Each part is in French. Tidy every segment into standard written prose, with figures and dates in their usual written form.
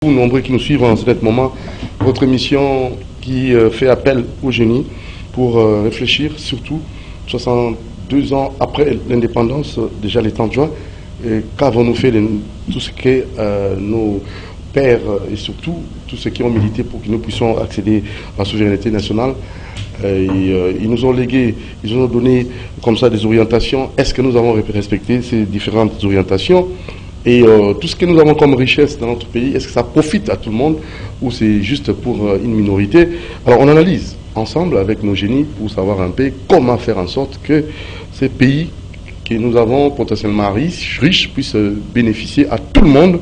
Vous nombreux qui nous suivent en ce moment, votre émission qui fait appel au génie pour réfléchir, surtout 62 ans après l'indépendance, déjà les 30 juin, qu'avons-nous fait de tout ce que nos pères et surtout tous ceux qui ont milité pour que nous puissions accéder à la souveraineté nationale. Ils nous ont légué, ils nous ont donné comme ça des orientations. Est-ce que nous avons respecté ces différentes orientations? Et tout ce que nous avons comme richesse dans notre pays, est-ce que ça profite à tout le monde ou c'est juste pour une minorité? Alors on analyse ensemble avec nos génies pour savoir un peu comment faire en sorte que ces pays que nous avons potentiellement riches puissent bénéficier à tout le monde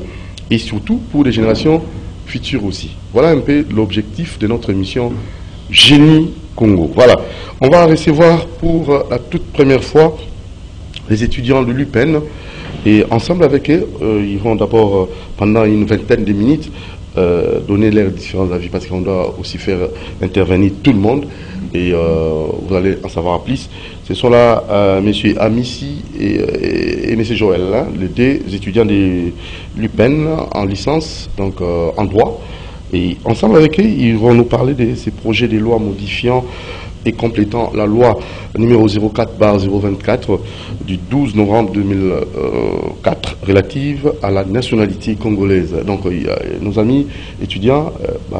et surtout pour les générations futures aussi. Voilà un peu l'objectif de notre émission Génie Congo. Voilà, on va recevoir pour la toute première fois les étudiants de l'UPEN. Et ensemble avec eux, ils vont d'abord, pendant une vingtaine de minutes, donner leurs différents avis, parce qu'on doit aussi faire intervenir tout le monde. Et vous allez en savoir plus. Ce sont là M. Amissi et M. Joël, hein, les deux étudiants de l'UPEN en licence, donc en droit. Et ensemble avec eux, ils vont nous parler de ces projets de loi modifiant et complétant la loi numéro 04/024 du 12 novembre 2004 relative à la nationalité congolaise. Donc nos amis étudiants,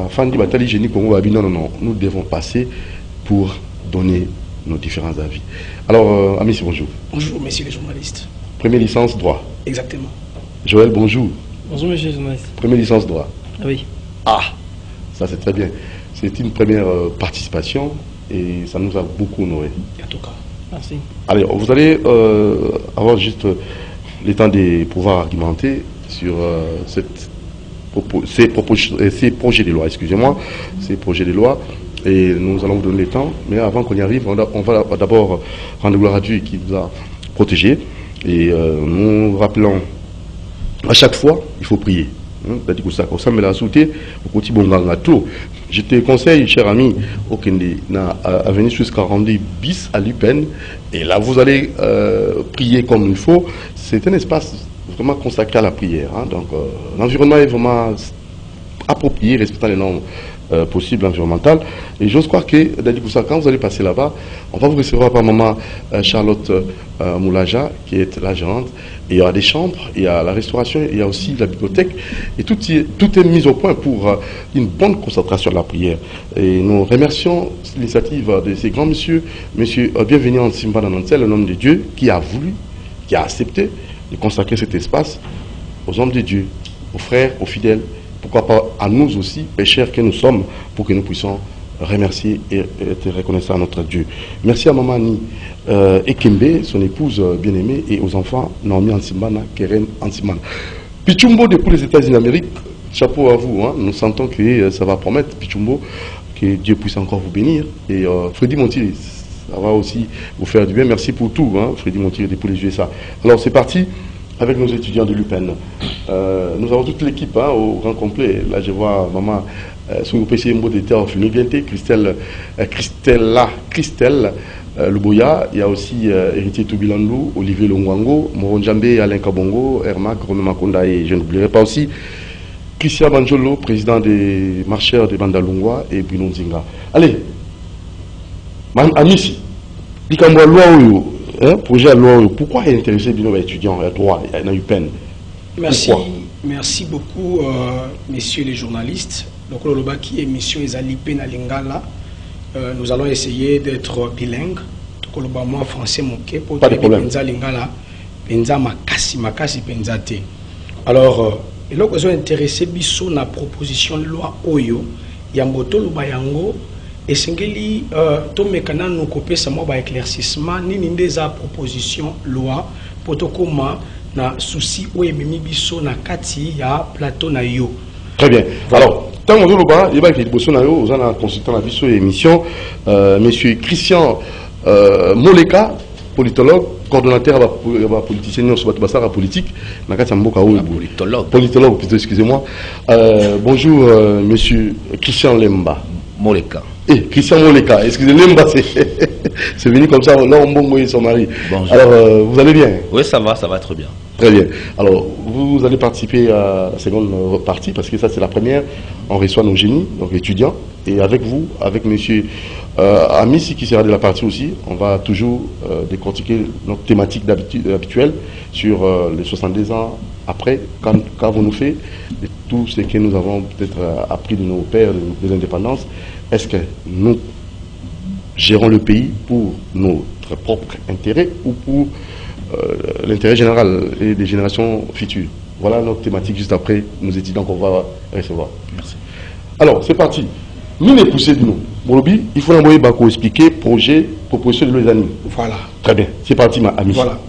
Fandi Batali Génie Congo a dit non, nous devons passer pour donner nos différents avis. Alors, Amissi, bonjour. Bonjour, messieurs les journalistes. Première licence droit. Exactement. Joël, bonjour. Bonjour, monsieur les journalistes. Première licence droit. Ah oui. Ah, ça c'est très bien. C'est une première participation. Et ça nous a beaucoup honoré. En tout cas. Merci. Allez, vous allez avoir juste le temps de pouvoir argumenter sur ces projets de loi, excusez-moi, ces projets de loi. Et nous allons vous donner le temps. Mais avant qu'on y arrive, on va d'abord rendre gloire à Dieu qui nous a protégés. Et nous rappelons à chaque fois, il faut prier. Je te conseille, cher ami, à venir jusqu'à rendre bis à l'UPEN. Et là, vous allez prier comme il faut. C'est un espace vraiment consacré à la prière. Hein. Donc, l'environnement est vraiment approprié, respectant les normes possibles environnementales. Et j'ose croire que, quand vous allez passer là-bas, on va vous recevoir par maman Charlotte Moulaja, qui est la gérante. Et il y aura des chambres, il y a la restauration, il y a aussi la bibliothèque. Et tout est mis au point pour une bonne concentration de la prière. Et nous remercions l'initiative de ces grands messieurs, monsieur Bienvenu en Simba Nanansel, le homme de Dieu, qui a voulu, qui a accepté de consacrer cet espace aux hommes de Dieu, aux frères, aux fidèles, pourquoi pas à nous aussi, pécheurs que nous sommes, pour que nous puissions remercier et être reconnaissants à notre Dieu. Merci à Maman Annie Ekembe, son épouse bien-aimée, et aux enfants Naomi Ansimana, Keren Ansimana. Pichumbo depuis les États-Unis d'Amérique, chapeau à vous, hein. Nous sentons que ça va promettre, Pichumbo, que Dieu puisse encore vous bénir. Et Freddy Montier, ça va aussi vous faire du bien. Merci pour tout, hein, Freddy Montier depuis les USA. Alors c'est parti avec nos étudiants de l'UPEN. Nous avons toute l'équipe hein, au grand complet. Là je vois maman Christelle Luboya, il y a aussi Héritier Toubilandou, Olivier Longwango, Moronjambé, Alain Kabongo, Herma, Korome Makonda et je n'oublierai pas aussi Christian Banjolo, président des marcheurs de Bandalungwa et Bruno Nzinga. Allez, Amissi, Likamwa loi projet à loi, pourquoi est intéressé Bino étudiants à droit et à UPEN? Merci beaucoup, messieurs les journalistes. Donc, le Lobaki émission est à l'IPEN à Lingala. Nous allons essayer d'être bilingues. Donc, le moi français, pour pas de problème. Alors, et là, nous intéressé sur la proposition de loi Oyo, Yamboto Lubayango, et Sengeli, Tomekana, nous copions ça, moi, éclaircissement, ni des proposition loi, Potokoma, na souci ou ememi biso na kati ya plateau na yo. Très bien. Alors, tant que vous avez des questions, vous avez consulté la vision émission, monsieur Christian Moleka, politologue, coordonnateur de la politicien sur la politique, politologue, excusez-moi. Bonjour, monsieur Christian Lemba. Moleka. Eh, Christian Moleka, excusez-moi, c'est venu comme ça, là on bon son mari. Bonjour. Alors, vous allez bien? Oui, ça va très bien. Très bien. Alors, vous allez participer à la seconde partie, parce que ça c'est la première. On reçoit nos génies, donc étudiants, et avec vous, avec monsieur Amissi qui sera de la partie aussi, on va toujours décortiquer notre thématique habituelle sur les 72 ans après, quand vous nous faites tout ce que nous avons peut-être appris de nos pères de l'indépendance. Est-ce que nous gérons le pays pour notre propre intérêt ou pour l'intérêt général et des générations futures? Voilà notre thématique juste après nos étudiants qu'on va recevoir. Merci. Alors, c'est parti. Nous les poussés de nous. Bolobi, il faut envoyer Bako expliquer projet, proposition de l'OESANI. Voilà. Très bien. C'est parti, ma amie. Voilà.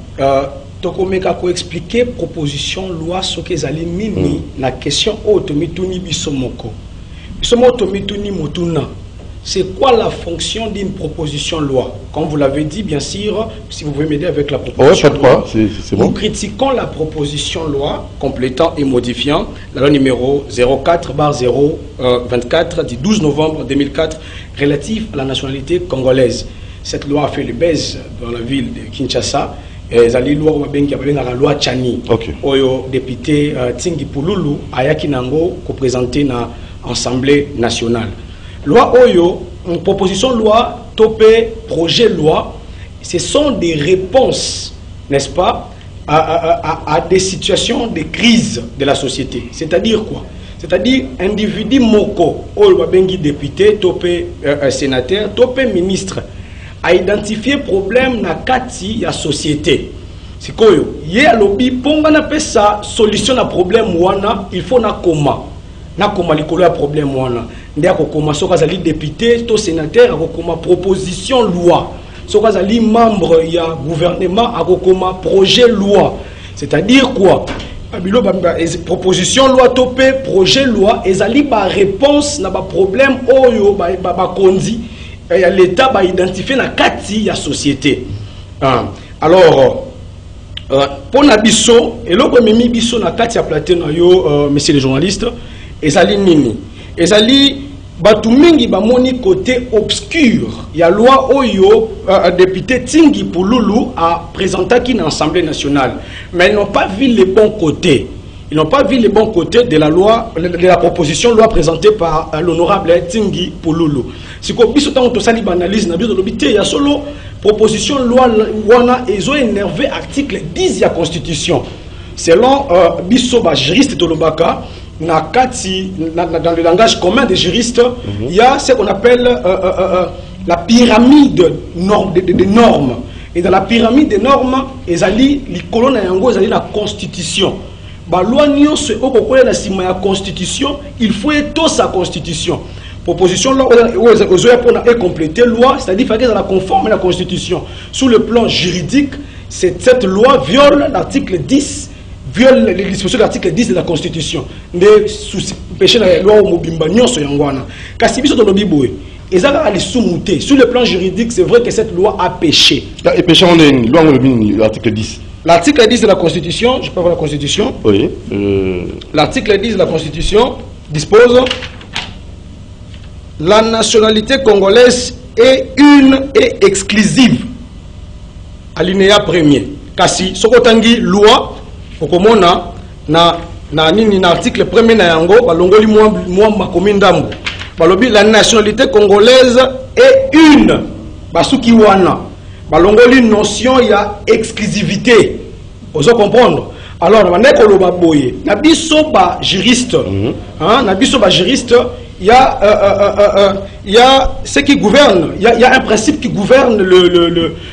Tokomeka ko expliquer proposition loi ce que zali nini la question otomituni bisomoko. Bisomotomituni motuna. C'est quoi la fonction d'une proposition loi? Comme vous l'avez dit, bien sûr, si vous pouvez m'aider avec la proposition ouais, loi. C'est bon. Nous critiquons la proposition loi complétant et modifiant la loi numéro 04/024 du 12 novembre 2004 relative à la nationalité congolaise. Cette loi a fait le buzz dans la ville de Kinshasa. Zali loi la loi Tchani. Okay. Oyo député Tingi Pululu ayaki nango ko présenter na Assemblée nationale. Loi Oyo, une proposition de loi, topé, projet de loi, ce sont des réponses, n'est-ce pas, à des situations de crise de la société. C'est-à-dire quoi? C'est-à-dire individu moko, bengi député, topé sénateur, topé ministre, a identifié problème na kati ya société. C'est quoi? Yé alobi ponga na pesa solution na problème wana, il faut na koma. Na koma likolo ya problème wana. Ndé akokoma soka zali député to sénateur akokoma proposition loi. Soka zali membre ya gouvernement akokoma projet loi. C'est-à-dire quoi? Abilo proposition loi topé projet loi ezali ba réponse na ba problème oyo ba kondi ya l'état ba identifier na kati ya société. Alors pour na biso eloko memi biso na kati ya plateau na yo messieurs les journalistes ezali nini? Ezali batu mingi bamoni côté obscur ya loi oyo député Tingi Pululu a présenté qui dans l'Assemblée nationale, mais ils n'ont pas vu les bons côtés. Ils n'ont pas vu les bons côtés de la loi, de la proposition de loi présentée par l'honorable Tingi Pululu. Si ko biso tant to sali banalise na biso lobité ya solo proposition de loi wana ils ont énervé article 10 de la Constitution. Selon biso ba juriste Tolobaka dans le langage commun des juristes, il y a ce qu'on appelle la pyramide de normes. Et dans la pyramide des normes, il y a la Constitution. La loi la Constitution, il faut être sa Constitution. Proposition pour compléter la loi, c'est-à-dire qu'il faut qu'elle conforme à la Constitution. Sous le plan juridique, cette loi viole l'article 10, viole les dispositions de l'article 10 de la Constitution. Mais sous péché la loi au Mobimba nyonso yangwana. Kasi biso to lobiboé. Ezaka ali soumouté. Sur le plan juridique, c'est vrai que cette loi a péché. Et péché on est loi l'article 10. L'article 10 de la Constitution, je peux voir la Constitution. Oui. L'article 10 de la Constitution dispose la nationalité congolaise est une et exclusive. Alinéa premier. Kasi sokotangi loi okomona na nini na article premier na yango balongoli moi makomi ndambo balobi la nationalité congolaise est une basuki wana balongoli notion ya exclusivité. Ozo comprendre? Alors bandeko loba boye na biso ba juriste na biso ba juriste il y a ce qui gouverne, il y a un principe qui gouverne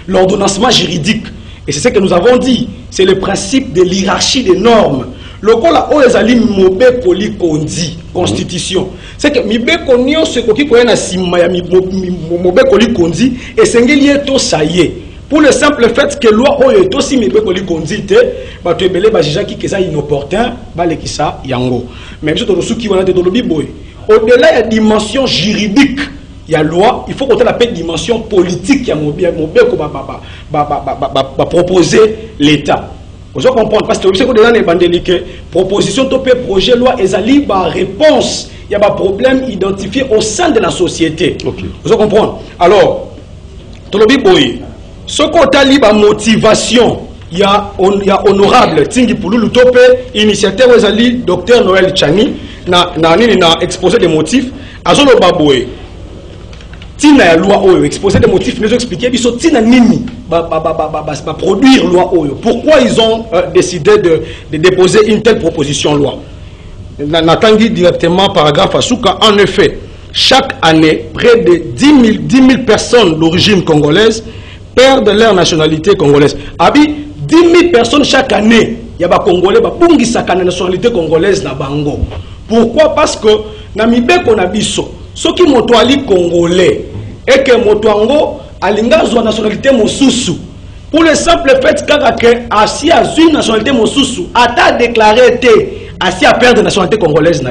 l'ordonnancement juridique. Et c'est ce que nous avons dit. C'est le principe de l'hierarchie des normes. Le cas là où les alliés mobé koli kondi constitution. C'est que mibe konio ce qui koyena na sima ya mobé koli kondi et sengeli to saye. Pour le simple fait que loi oyo to si mibe koli kondi te ba to ebele ba jija ki keza inopportun ba le kisa yango. Même si to suki wana te dolobi boy. Au-delà de la dimension juridique, il y a loi, il faut qu'on ait la dimension politique qui a proposer l'État. Vous comprenez parce que vous savez que dans les bandeliques, proposition topé projet loi et libre réponse y a des problèmes identifiés au sein de la société. Okay. Vous comprenez? Alors, tolobi boy, ce qu'on a li ba motivation, il y a honorable Tingi Pululu Tope, initiateur Wezali, Dr Noël Chani, na exposé des motifs, azolo baboy. Tina ya loi oyo exposé des motifs, nous expliquer biso tina nini ba produire loi oyo. Pourquoi ils ont décidé de déposer une telle proposition loi? Natangi directement paragraphe Asuka. En effet, chaque année, près de 10 000 personnes d'origine congolaise perdent leur nationalité congolaise. Abi 10 000 personnes chaque année, il y a des Congolais qui ont la nationalité congolaise na bango. Pourquoi? Parce que Namibé Konabiso, ceux qui sont congolais et que Motoango a la nationalité mosusu. Pour le simple fait que Assi a une nationalité mosusu, a déclaré Assi a perdre la nationalité congolaise.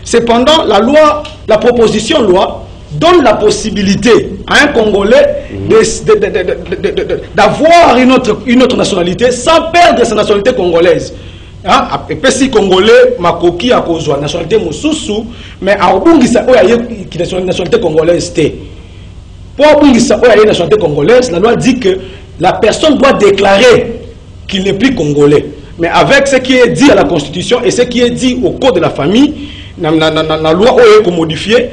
Cependant, la proposition loi donne la possibilité à un Congolais d'avoir une autre nationalité sans perdre sa nationalité congolaise. Et puis si Congolais, Makoki a cause la nationalité mosusu, mais à Obungisa qui est la nationalité congolaise. Pour Obungisa la nationalité congolaise, la loi dit que la personne doit déclarer qu'il n'est plus congolais. Mais avec ce qui est dit à la Constitution et ce qui est dit au Code de la famille, la loi est modifiée.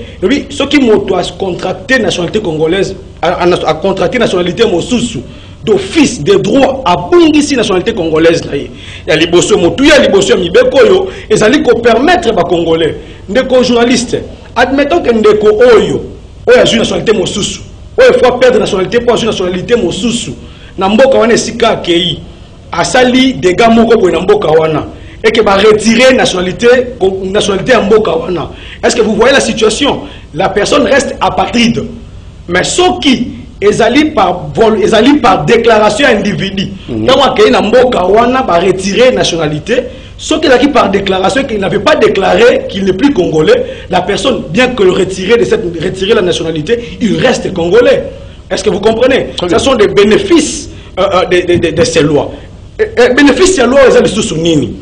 Ceux qui ont contracté la nationalité congolaise, a contracté la nationalité mosusu, d'office, de droit à Bungisi nationalité congolaise. Il y a les bossons Motouya, les bossons Mibekoyo, et ça dit qu'on permettre aux Congolais, des journalistes, admettons que Ndeko Oyo, Oyo a une nationalité mosusu, Oyo il faut perdre la nationalité pour une nationalité mosusu, Namboka wane sika kei, asali des gars moko pour Namboka wana, et que va retirer nationalité Mboka wana. Est-ce que vous voyez la situation? La personne reste apatride, mais ceux qui ezali par déclaration individu. Quand on a Mboka wana va retirer nationalité, ceux qui par déclaration qu'il n'avait pas déclaré qu'il n'est plus congolais, la personne bien que le retirer la nationalité, il reste congolais. Est-ce que vous comprenez? Ce sont des bénéfices de ces lois. Bénéfices de la loi ezali susu nini?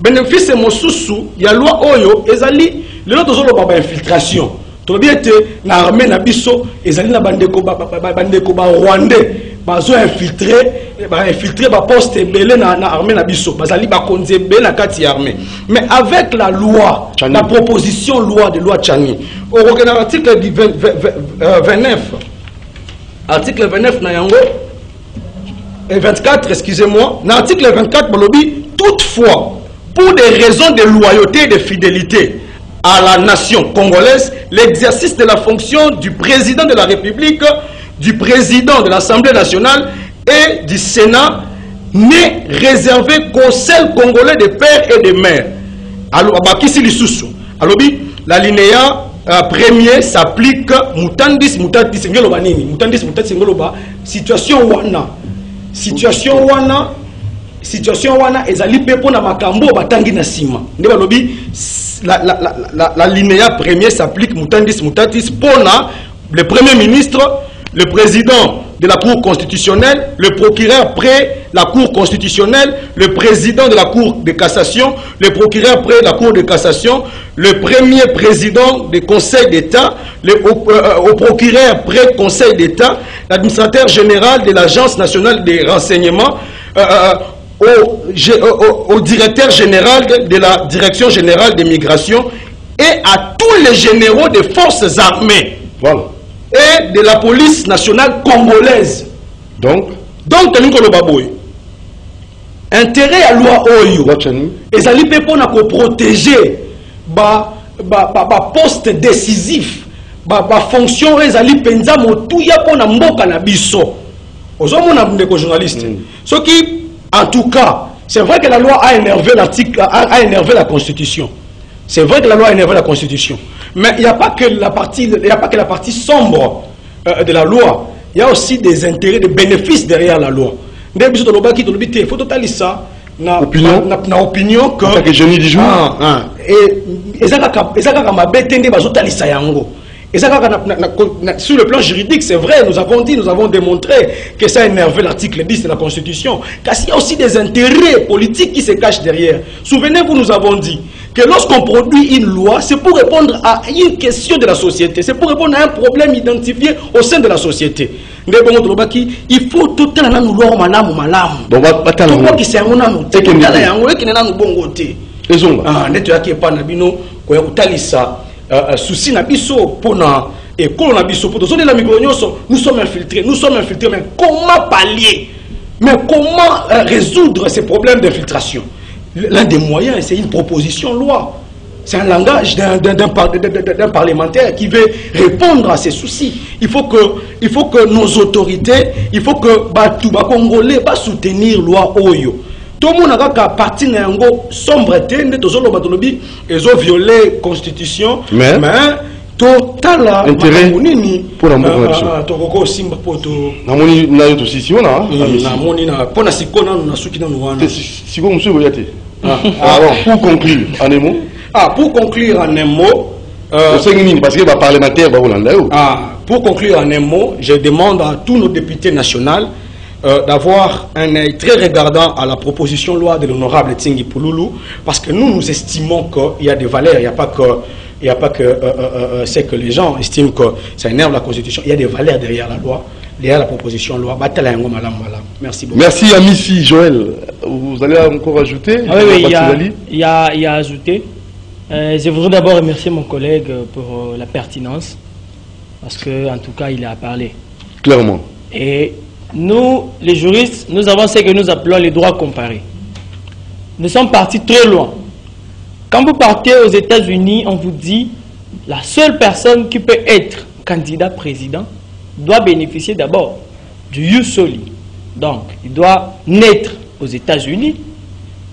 Bénéfice de mosusu, il y a loi oyo ezali le lot de infiltration. Tu bien que l'armée na biso ezali na bandeko ba rwandais bazo infiltrer ba poste belé na armée na biso bazali ba konze belé na kati armée. Mais avec la loi Chani, la proposition loi de loi Chani, au regard l'article 29 article 29 na yango et 24, excusez-moi, dans l'article 24 balobi, toutefois pour des raisons de loyauté et de fidélité à la nation congolaise, l'exercice de la fonction du président de la République, du président de l'Assemblée nationale et du Sénat n'est réservé qu'aux seuls Congolais de père et de mère. Alors, l'alinéa premier s'applique mutandis ngoloba nini mutandis ngoloba situation wana ezali pepo na makambo batangi na sima nde balobi la linéa premier s'applique mutandis pona le premier ministre, le président de la Cour constitutionnelle, le procureur près la Cour constitutionnelle, le président de la Cour de cassation, le procureur près la Cour de cassation, le premier président du Conseil d'État, au procureur près Conseil d'État, l'administrateur général de l'Agence nationale des renseignements, au directeur général de la Direction générale des migrations et à tous les généraux des forces armées. Voilà. Et de la police nationale congolaise. Donc Taniko Lobaboy. Intérêt à loi Oyo. Et ça lui permet de protéger poste décisif, fonction et ça lui permet de mboka na biso. Aux hommes on journalistes. Ce qui, en tout cas, c'est vrai que la loi a énervé la Constitution. C'est vrai que la loi a énervé la Constitution. Mais il n'y a pas que la partie sombre de la loi. Il y a aussi des intérêts, des bénéfices derrière la loi. Il faut totalement ça. Na opinion que je dis du jour. Et sur le plan juridique, c'est vrai, nous avons démontré que ça a énervé l'article 10 de la Constitution. Car il y a aussi des intérêts politiques qui se cachent derrière. Souvenez-vous, nous avons dit que lorsqu'on produit une loi, c'est pour répondre à une question de la société, c'est pour répondre à un problème identifié au sein de la société. Il faut tout le temps nous loi malamu. Donc, qui s'est un noté, qui n'est pas bon côté. Nettoyer pas nabino, quoi utalisa, souci nabiso pour na et qu'on nabiso pour donner la micro, nous sommes infiltrés, mais comment pallier, mais comment résoudre ces problèmes d'infiltration? L'un des moyens, c'est une proposition de loi. C'est un langage d'un parlementaire qui veut répondre à ces soucis. Il faut que nos autorités, il faut que les Congolais soutenir la loi Oyo. Tout le monde a parti de sombreté, ils ont violé la Constitution, mais total intérêt pour la mobilisation. Pour conclure, en un mot. Pour conclure en un mot, pour conclure en un mot, je demande à tous nos députés nationaux d'avoir un œil très regardant à la proposition de loi de l'honorable Tsingi Pouloulou, parce que nous estimons qu'il y a des valeurs, il n'y a pas que c'est que les gens estiment que ça énerve la Constitution, il y a des valeurs derrière la loi, derrière la proposition de loi. Merci beaucoup. Merci Amissi, Joël. Vous allez encore ajouter? Oui, il y a ajouté. Je voudrais d'abord remercier mon collègue pour la pertinence, parce qu'en tout cas, il a parlé. Clairement. Et nous, les juristes, nous avons ce que nous appelons les droits comparés. Nous sommes partis très loin. Quand vous partez aux États-Unis, on vous dit la seule personne qui peut être candidat président doit bénéficier d'abord du ius soli. Donc, il doit naître aux États-Unis.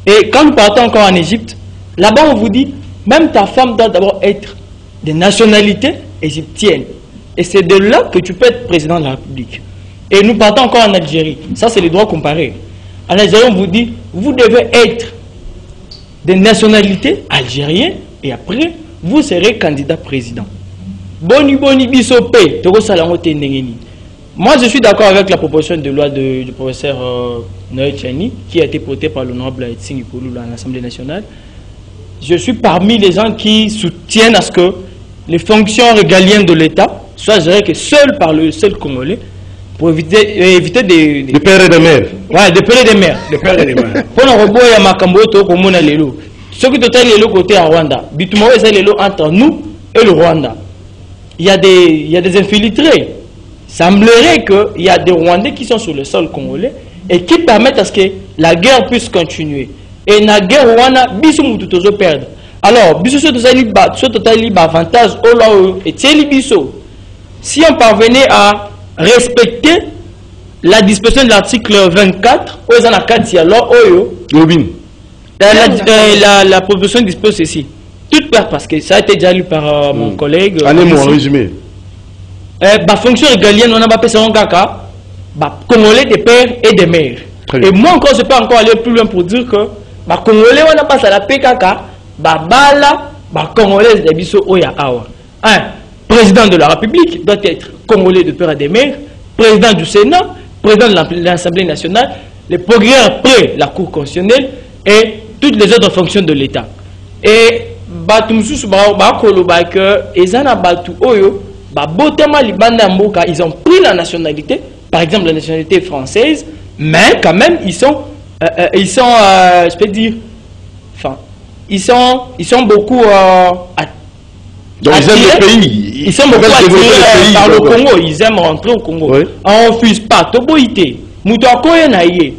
Et quand vous partez encore en Égypte, là-bas, on vous dit même ta femme doit d'abord être de nationalité égyptienne. Et c'est de là que tu peux être président de la République. Et nous partons encore en Algérie. Ça, c'est les droits comparés. En Algérie, on vous dit, vous devez être de nationalité algérienne et après, vous serez candidat président. Boni bisopé, moi, je suis d'accord avec la proposition de loi du professeur Noé Tchani, qui a été portée par l'honorable Tsingi Pouloulou à l'Assemblée nationale. Je suis parmi les gens qui soutiennent à ce que les fonctions régaliennes de l'État soient gérées que seul par le seul Congolais, pour éviter des pères et des mères. Ouais, des pères et des mères. Pour nous revoir à Makamboto, comme on a les lots. Ce qui est les lots côté à Rwanda, Bitumao est les lots entre nous et le Rwanda. Il y a des infiltrés. Il semblerait qu'il y a des Rwandais qui sont sur le sol congolais et qui permettent à ce que la guerre puisse continuer. Et la guerre Rwanda, bisou tout toujours perdre. Alors, bisou sur total avantage au là et tiens bisou. Si on parvenait à respecter la disposition de l'article 24, la proposition dispose ceci. Toute part, parce que ça a été déjà lu par mon collègue. En résumé. Fonction régalienne, on a pas son caca, Congolais des pères et des mères. Et moi encore, je peux encore aller plus loin pour dire que Congolais, on a pas à la PKK, bala, Congolais de biso oya awa. Président de la République doit être Congolais de père et des mères, président du Sénat, président de l'Assemblée nationale, le progrès après la Cour constitutionnelle et toutes les autres fonctions de l'État. Et ils ont pris la nationalité, par exemple la nationalité française, mais quand même ils sont je peux dire, enfin, ils sont beaucoup donc ils aiment le pays. Ils sont beaucoup attirés par le Congo. Ils aiment rentrer au Congo. Oui. On refuse pas. Toboïté. Moutakoye naïe.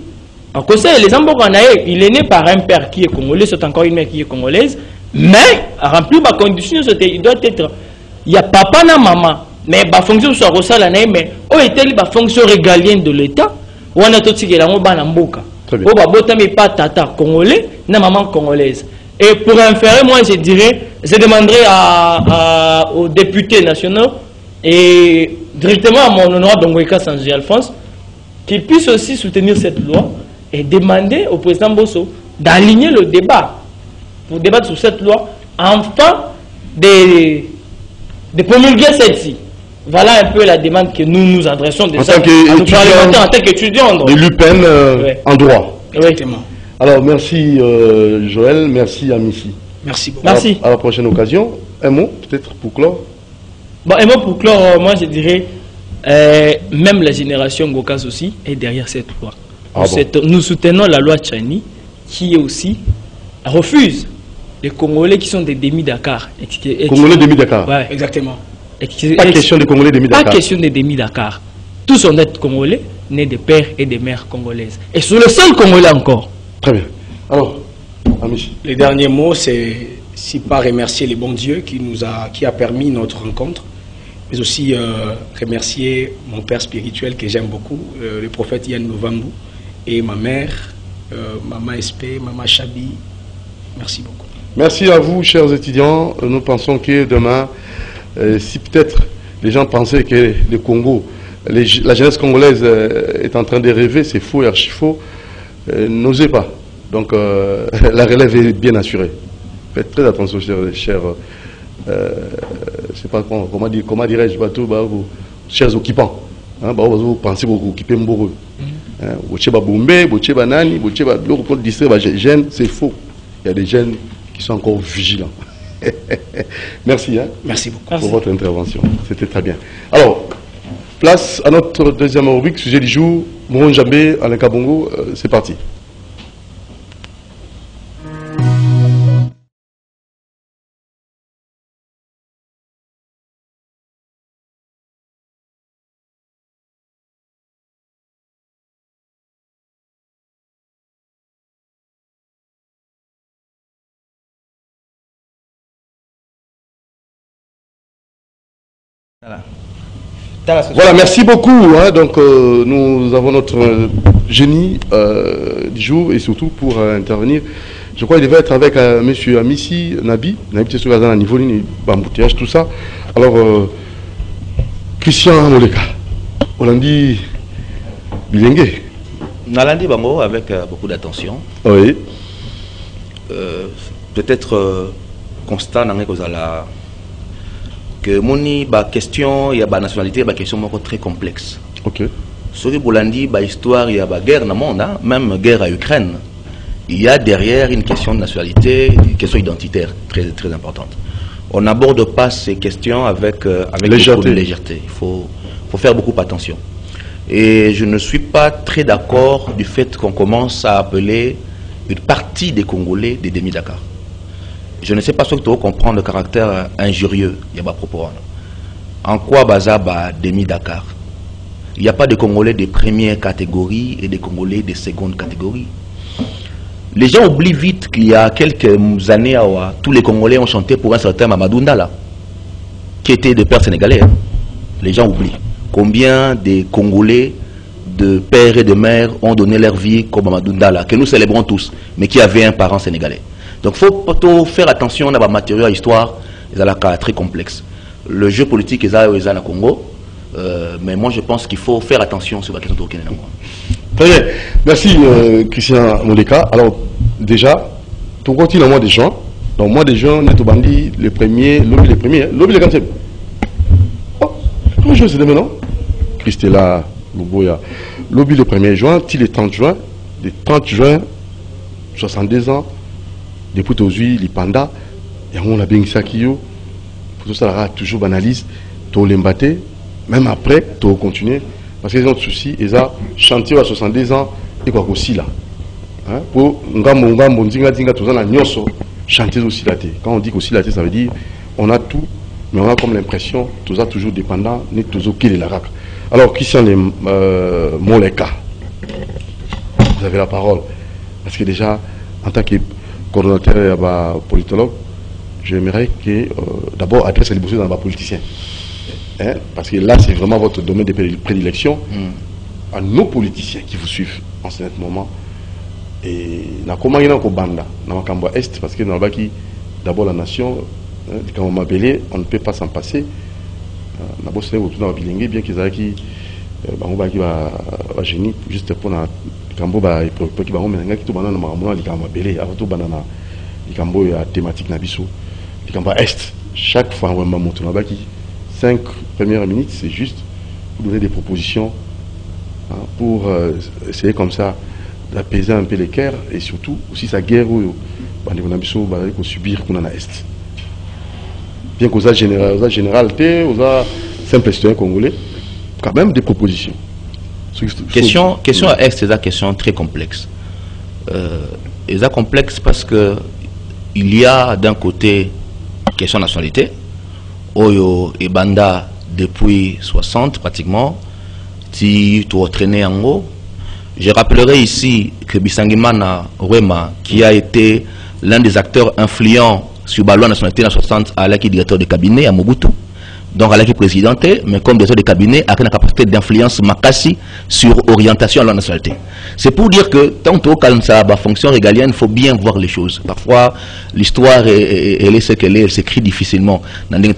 En conseil, les Amboko naïe, il est né par un père qui est congolais, c'est encore une mère qui est congolaise. Mais, à remplir ma condition, il doit être. Il y a papa na maman. Mais la fonction soit ressale naïe, mais où est-elle la fonction régalienne de l'État? Ou on a tout ce qui est là, on va n'amboka. Ou bah botami pas tata congolais, na maman congolaise. Et pour inférer, moi je dirais, je demanderai aux députés nationaux et directement à mon honorable Dongoïka Sanji Alphonse qu'ils puissent aussi soutenir cette loi et demander au président Bosso d'aligner le débat pour débattre sur cette loi afin de promulguer celle-ci. Voilà un peu la demande que nous nous adressons en tant qu'étudiants. De l'UPEN en droit. Exactement. Alors merci Joël, merci Amissi. Merci beaucoup. Merci. À la prochaine occasion. Un mot, peut-être, pour clore. Bon, et moi pour clore, moi je dirais, même la génération Gokas aussi est derrière cette loi. Nous soutenons la loi Tchani qui est aussi refuse les Congolais qui sont des demi-Dakar. Congolais demi-Dakar. Ouais. Exactement. Pas question de Congolais demi-Dakar. Pas question de demi-Dakar. Tous sont des Congolais, nés de pères et de mères congolaises. Et sur le seul Congolais encore. Très bien. Alors, Amici. Les derniers mots, c'est si pas remercier les bons dieux qui a permis notre rencontre, mais aussi remercier mon père spirituel que j'aime beaucoup, le prophète Yann Novambu, et ma mère, Maman SP, Maman Chabi. Merci beaucoup. Merci à vous, chers étudiants. Nous pensons que demain, si peut-être les gens pensaient que le Congo, la jeunesse congolaise est en train de rêver, c'est faux et archi faux, n'osez pas. Donc la relève est bien assurée. Faites très attention, chers je ne sais pas comment dirais-je, chers occupants. Vous pensez que vous occupez Mboro. C'est faux. Il y a des jeunes qui sont encore vigilants. Merci. Merci beaucoup pour votre intervention. C'était très bien. Alors, place à notre deuxième rubrique, sujet du jour, Mouron Jambé, Alain Kabongo, c'est parti. Voilà, merci beaucoup. Donc, nous avons notre génie du jour et surtout pour intervenir. Je crois qu'il devait être avec M. Amici Nabi, sur la niveau embouteillage, tout ça. Alors, Christian Moleka, Hollandi Bilingue. Nalandi Bango avec beaucoup d'attention. Oui. Peut-être constat dans la que moni ba question il y a ba nationalité ba question très complexe. OK. Sur Bolandi ba histoire il y a ba guerre dans le monde, même guerre à Ukraine. Il y a derrière une question de nationalité, une question identitaire très très importante. On n'aborde pas ces questions avec beaucoup de légèreté. Il faut faire beaucoup attention. Et je ne suis pas très d'accord du fait qu'on commence à appeler une partie des Congolais des demi-Dakar. Je ne sais pas ce que tu veux comprendre le caractère injurieux. Il y a pas propos. En quoi Bazaba demi-Dakar? Il n'y a pas de Congolais de première catégorie et de Congolais de seconde catégorie. Les gens oublient vite qu'il y a quelques années, tous les Congolais ont chanté pour un certain Mamadou Ndala, qui était de père sénégalais. Les gens oublient. Combien de Congolais, de pères et de mères, ont donné leur vie comme Mamadou Ndala, que nous célébrons tous, mais qui avait un parent sénégalais. Donc il faut plutôt faire attention à la matériau à l'histoire, c'est très complexe. Le jeu politique est au Congo, mais moi je pense qu'il faut faire attention sur la question de Kenya. Très bien. Merci Christian Moleka. Alors déjà, pourquoi il y a mois de juin? Dans le mois de juin, on est au bandit le premier, lobby le premier, lobby le 40e. Oh, comment je c'est demain, non? Christella Luboya. Lobby le 1er juin, till le 30 juin, le 30 juin, 62 ans. Depuis aujourd'hui, les pandas, et on a bien ça qui pour tout ça, toujours banalise, tout l'embatté, même après, tout continuer, parce qu'ils ont des soucis, ils ont chantier à 70 ans, et quoi aussi là. Pour chanter aussi là. Quand on dit qu'aussi là, ça veut dire on a tout, mais on a comme l'impression, tout ça toujours dépendant, ni toujours qui est la rac. Alors, Christian Moleka, vous avez la parole, parce que déjà, en tant que coordonnateur et politologue, j'aimerais que d'abord adresser les besoins dans les politiciens. Parce que là, c'est vraiment votre domaine de prédilection. À nos politiciens qui vous suivent en ce moment. Et comment il y a un banda dans le Cambo Est, parce que dans le qui d'abord la nation, quand on m'appelait, on ne peut pas s'en passer. D'abord, c'est autour dans le bilingue, bien qu'ils aient qui va génie, juste pour la Cambo ba qui va mais qui tout banana na li Cambo belé avant tout banana li Cambo ya thématique na biso li Cambo Est. Chaque fois on va monter là-bas qui 5 premières minutes, c'est juste pour donner des propositions pour essayer comme ça d'apaiser un peu les guerres et surtout aussi sa guerre il faut subir qu'on en a est. Bien qu'aux a généralité, aux a simple citoyen congolais, quand même des propositions. Question à Est, c'est une question très complexe. C'est complexe parce que il y a d'un côté question de nationalité, Oyo et Banda depuis 60 pratiquement, tu entraîné en haut. Je rappellerai ici que Bisangimana Rwema, qui a été l'un des acteurs influents sur la loi nationalité en 60, à l'acquis directeur de cabinet à Mobutu, donc à l'acquis présidenté, mais comme directeur de cabinet, a une capacité d'influence makasi sur l'orientation à la nationalité. C'est pour dire que tant que ça a fonction régalienne, il faut bien voir les choses. Parfois, l'histoire, elle est ce qu'elle est, elle s'écrit difficilement dans le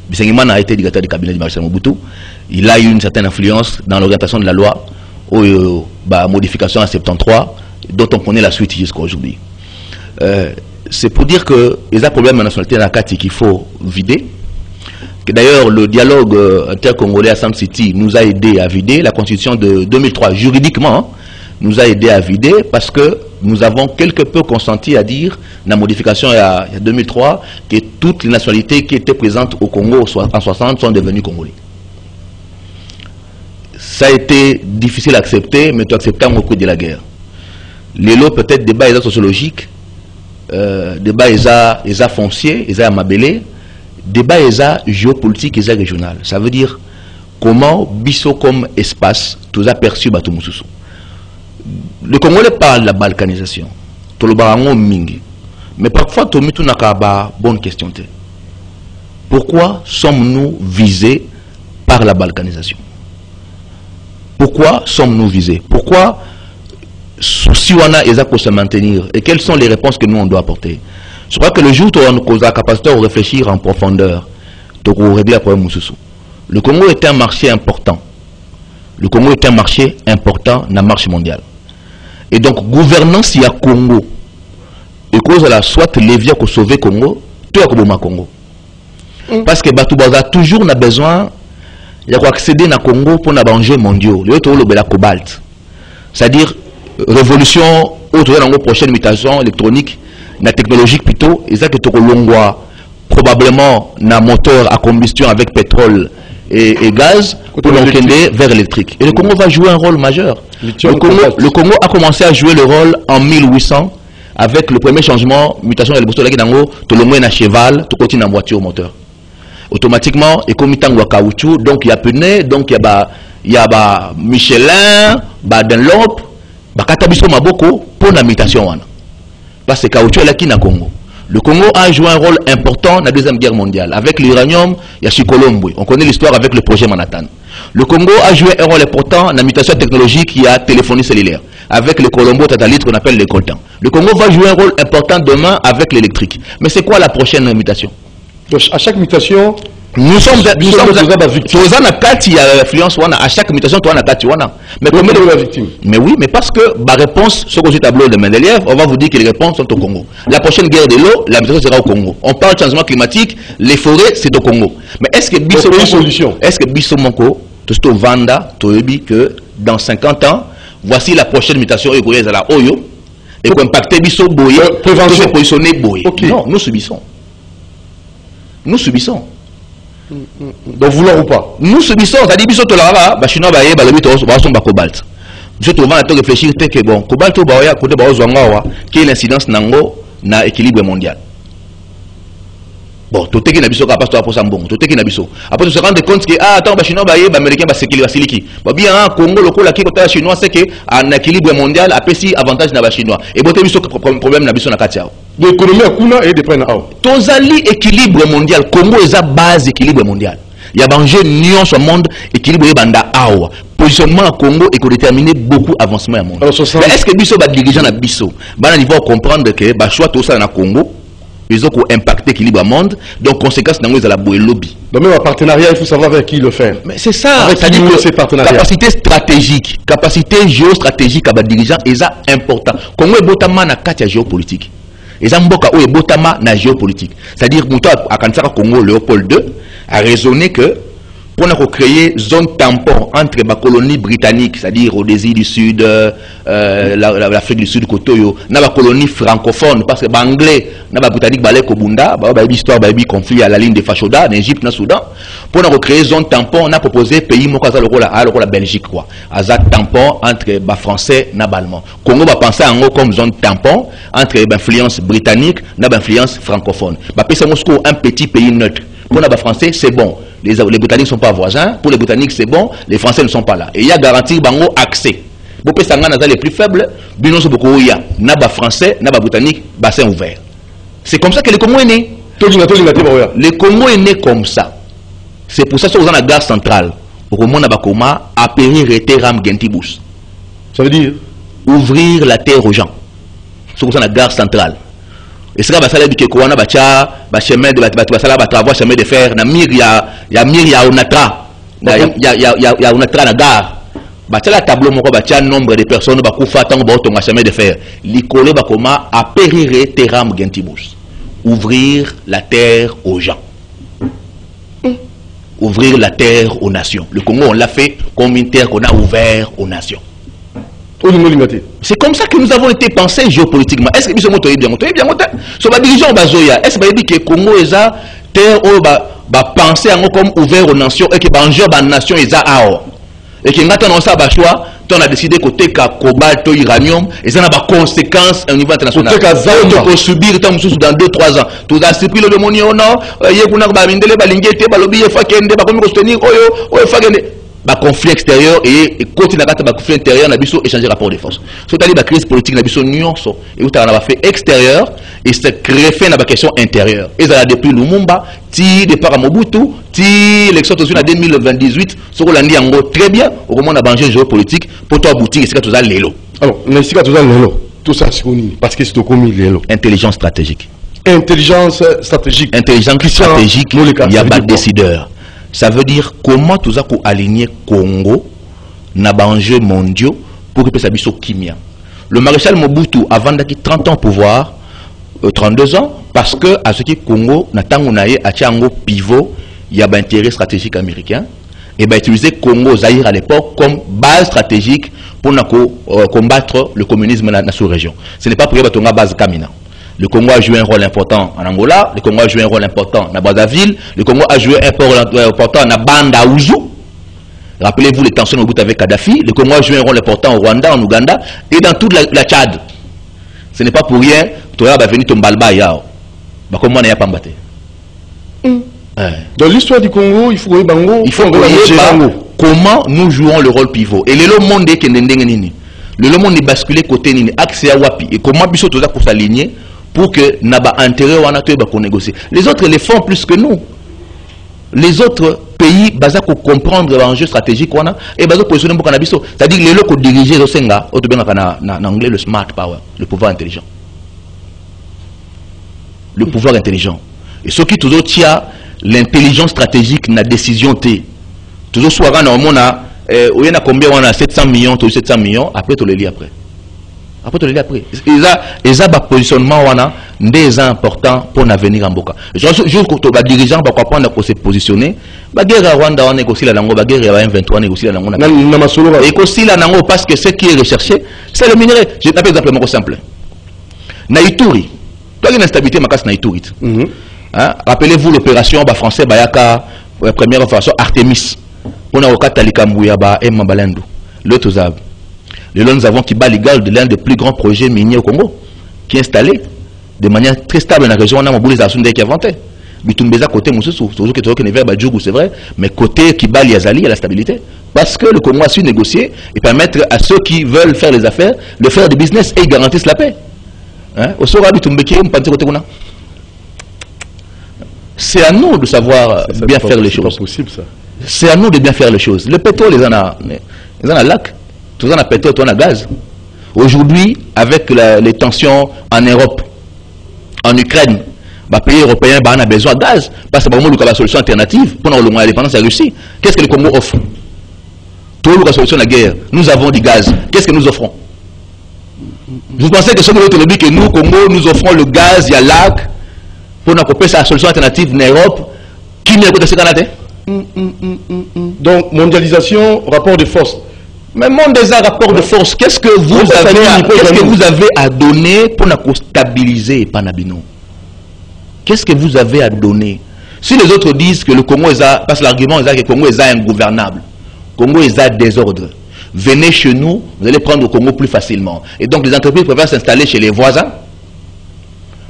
Bisangimana a été directeur de cabinet de Marcel Mobutu. Il a eu une certaine influence dans l'orientation de la loi, modification en 73, dont on connaît la suite jusqu'à aujourd'hui. C'est pour dire que les problèmes de nationalité dans la Kati qu'il faut vider. D'ailleurs, le dialogue intercongolais à Sam City nous a aidé à vider. La constitution de 2003, juridiquement, nous a aidé à vider parce que nous avons quelque peu consenti à dire, dans la modification il y a 2003, que toutes les nationalités qui étaient présentes au Congo en 60 sont devenues congolais. Ça a été difficile à accepter, mais tu acceptes au cours de la guerre. Les lots, peut-être, débat sociologique, débat foncier, mabélé, débat géopolitique et régional. Ça veut dire comment Bisso comme espace, tout a perçu Batumoussou. Le Congolais parle de la balkanisation. Tout le barango mingi. Mais parfois, tu as une bonne question. Pourquoi sommes-nous visés par la balkanisation? Pourquoi sommes-nous visés? Pourquoi si on a se maintenir? Et quelles sont les réponses que nous on doit apporter? Je crois que le jour où on a la capacité de réfléchir en profondeur, de régler le problème Moussoussou. Le Congo est un marché important. Le Congo est un marché important dans le marché mondial. Et donc, gouvernance il y a Congo. Et cause la soit levier pour sauver Congo, tout à Congo. Parce que Batoubaza toujours a besoin d'accéder au Congo pour les enjeux mondiaux. Le cobalt. C'est-à-dire, révolution, autour de la prochaine mutation électronique, la technologique plutôt, et ça que tu as probablement un moteur à combustion avec pétrole et gaz pour l'entraîner vers l'électrique. Et le Congo va jouer un rôle majeur. Le Congo a commencé à jouer le rôle en 1800 avec le premier changement, mutation de l'électronique, tu le à cheval, tu continues en voiture moteur. Automatiquement, et comme il y a caoutchouc, donc il y a pneu, donc il y a Michelin, Dunlop, Katabiso Maboko pour la mutation. Parce que le caoutchouc est là qui na Congo. Le Congo a joué un rôle important dans la Deuxième Guerre mondiale. Avec l'uranium, il y a Chikolombo. On connaît l'histoire avec le projet Manhattan. Le Congo a joué un rôle important dans la mutation technologique qui a téléphonie cellulaire. Avec le Colombo Tatalite qu'on appelle le coltan. Le Congo va jouer un rôle important demain avec l'électrique. Mais c'est quoi la prochaine mutation? Donc, à chaque mutation, nous sommes victimes. À chaque mutation, mais combien de victimes? Mais oui, mais parce que la réponse, sur le tableau de Mendeleev, on va vous dire que les réponses sont au Congo. La prochaine guerre de l'eau, la mutation sera au Congo. On parle de changement climatique, les forêts, c'est au Congo. Mais est-ce que Bissomoko, tout Vanda, Toebi, que dans 50 ans, voici la prochaine mutation égoïste à la Oyo, et pour impacter Bisso Boye, pour se positionner Boye. Non, nous subissons. Nous subissons. Donc vouloir ou pas? Nous subissons, c'est-à-dire que nous avons chinois qui cobalt. Je trouve à réfléchir que bon, cobalt qui est l'incidence dans l'équilibre mondial. Bon, tout est qui n'a pas passé pour ça bon, tout est qui n'a pas. Après tu te rends compte que attends, chinois américain va s'équilibrer. Bien Congo le là qui côté chinois c'est que en équilibre mondial a pesi avantage na chinois. Et bon biso problème na biso na katia. L'économie a kuna et dépend à. Tozali équilibre mondial, Congo est à base équilibre mondial. Il y a un union sur le monde équilibré banda awa. Positionnement à Congo et qu'on détermine beaucoup avancement à monde. Mais est-ce que biso va dirigeant na biso? Bah il faut comprendre que bah choix tout ça na Congo. Ils ont impacté l'équilibre monde, donc conséquence dans la boue lobby. Donc même un partenariat, il faut savoir avec qui le faire. Mais c'est ça. C'est-à-dire que capacité stratégique, capacité géostratégique à dirigeant, c'est important. Congo est botama na katia géopolitique. Et Mboka ou est botama na géopolitique. C'est-à-dire que à Kansara Congo Léopold II a raisonné que pour créer zone tampon entre les colonies britanniques, c'est-à-dire Rhodésie du Sud, l'Afrique du Sud, Kotoyo, na colonie francophone, parce que l'anglais, na britannique, balé Kobunda, histoire, conflit à la ligne de Fachoda, en Égypte, na Soudan. Pour créer zone tampon, on a proposé pays, moi, la Belgique, quoi. Azat tampon entre les Français, na Allemand. Congo va penser en haut comme zone tampon entre l'influence britannique, na l'influence francophone. C'est Moscou, un petit pays neutre. Pour les Français, c'est bon. Les Britanniques ne sont pas voisins. Pour les Britanniques, c'est bon. Les Français ne sont pas là. Et il y a garanti bango accès. Bopé Sangana les plus faibles, Binon beaucoup il y a. Naba Français, Naba Britannique, bassin ouvert. C'est comme ça que le Congo est né. Le Congo est né comme ça. C'est pour ça que vous avez la gare centrale. Au moment où apérir Ram Gentibus. Ça veut dire ouvrir la terre aux gens. C'est pour ça la gare centrale. Et c'est là que du Kekouana bacha chemin de travaux chemin de fer na mir ya onatra ya onatra na gare bacha la tableau moko bacha nombre de personnes ba kufa tango ba otonga chemin de fer likolo ba koma apérire teram gentibus ouvrir la terre aux gens, ouvrir la terre aux nations. Le Congo on l'a fait comme une terre qu'on a ouvert aux nations. C'est comme ça que nous avons été pensés géopolitiquement. Est-ce que nous sommes bien? Sur la dirigeant Bazoya, est-ce que le Congo est à terre où penser comme ouvert aux nations et que les nations est à et que maintenant on a choix, on a décidé côté cobalt, uranium, et ça a des conséquences au niveau international. On peut subir dans 2-3 ans. Tout a surpris le monnaie au nord, il y a un conflit extérieur et continuer à conflit intérieur, on a échanger rapport de force. C'est-à-dire la crise politique, on a nuance et on a fait extérieur et c'est greffé dans la question intérieure. Et ça depuis Lumumba, départ à Mobutu, l'élection en 2028, ce qu'on a dit en gros très bien, au moment de la géopolitique pour toi aboutir, c'est que tout ça l'élo. Alors, mais c'est que tout ça l'élo. Tout ça c'est connu parce que c'est au commis l'élo. Intelligence stratégique. Intelligence stratégique. Intelligence stratégique. Il y a pas de décideur. Ça veut dire comment tout ça pour aligner Congo na enjeux mondiaux pour que ça puisse kimia. Le maréchal Mobutu avant d'acquis 30 ans au pouvoir, 32 ans, parce que à ce qui Congo n'a tango naé à Tchango pivot, il y a un intérêt stratégique américain et ben utiliser Congo Zaïre à l'époque comme base stratégique pour combattre le communisme dans la sous-région. Ce n'est pas pour y avoir base Kamina. Le Congo a joué un rôle important en Angola, le Congo a joué un rôle important en Brazzaville, le Congo a joué un rôle important en Banda Ouzou. Rappelez-vous les tensions au bout avec Kadhafi, le Congo a joué un rôle important au Rwanda, en Ouganda et dans toute la Tchad. Ce n'est pas pour rien, tu vas venir tombalba yao. Comment on n'a pas mbatté. Dans l'histoire du Congo, il faut comment nous jouons le rôle pivot. Et le monde est le monde est basculé côté nini, accès à Wapi. Et comment nous sommes pour s'aligner pour que naba intérêt ou anato qu'on négocie. Les autres les font plus que nous. Les autres pays basés pour comprendre l'enjeu stratégique qu'on a et basés pour positionner pour cannabis. C'est-à-dire les locaux dirigés au Senga, au bien en anglais le smart power, le pouvoir intelligent. Le pouvoir intelligent. Et ce qui toujours tient l'intelligence stratégique na décision T. Toujours soit on a où il y a combien on a 700 millions, 700 millions, après tu le lis après. Après tu le lis après. Et ça, le positionnement est important pour l'avenir en Boka. Je que les dirigeants vont comprendre pour se positionner. La guerre à Rwanda, on négocie la langue, la guerre à 23, on négocie la langue. Et aussi la langue parce que ce qui est recherché, c'est le minerai. Je vais taper exemple simple. Naïtouri. Il y a une instabilité ma casse Naïtouri. Rappelez-vous l'opération français Bayaka, la première opération Artemis. On a au Katalikambuya et Mabalendu. L'autre zab. Nous avons qui bat l'égal de l'un des plus grands projets miniers au Congo, qui est installé de manière très stable dans la région. On a Maboulis Asundé qui a inventé. Bitumbeza côté Moussou, toujours que tu as c'est vrai, mais côté Kibali Yazali, il y a la stabilité. Parce que le Congo a su négocier et permettre à ceux qui veulent faire les affaires de faire du business et ils garantissent la paix. Au Sora Bitumbeki, on pense côté Kuna. C'est à nous de savoir bien faire les choses. C'est pas possible ça. C'est à nous de bien faire les choses. Le pétrole, ils en ont lac. Tout ça, on a pétrole, tout on a gaz. Aujourd'hui, avec les tensions en Europe, en Ukraine, les pays européens on a besoin de gaz. Parce que nous avons une solution alternative pour l'indépendance de la Russie. Qu'est-ce que le Congo offre? Tout le solution de la guerre. Nous avons du gaz. Qu'est-ce que nous offrons? Vous pensez que ce que nous, Congo, nous offrons le gaz, il y a lac, pour nous la solution alternative en Europe, qui n'est pas de ce Canada? Donc, mondialisation, rapport de force. Mais mon désir rapport de force, qu'est-ce que vous avez à donner pour nous stabiliser Panabino? Qu'est-ce que vous avez à donner? Si les autres disent que le Congo est parce que l'argument est que le Congo est ingouvernable, le Congo est désordre, venez chez nous, vous allez prendre le Congo plus facilement. Et donc les entreprises préfèrent s'installer chez les voisins,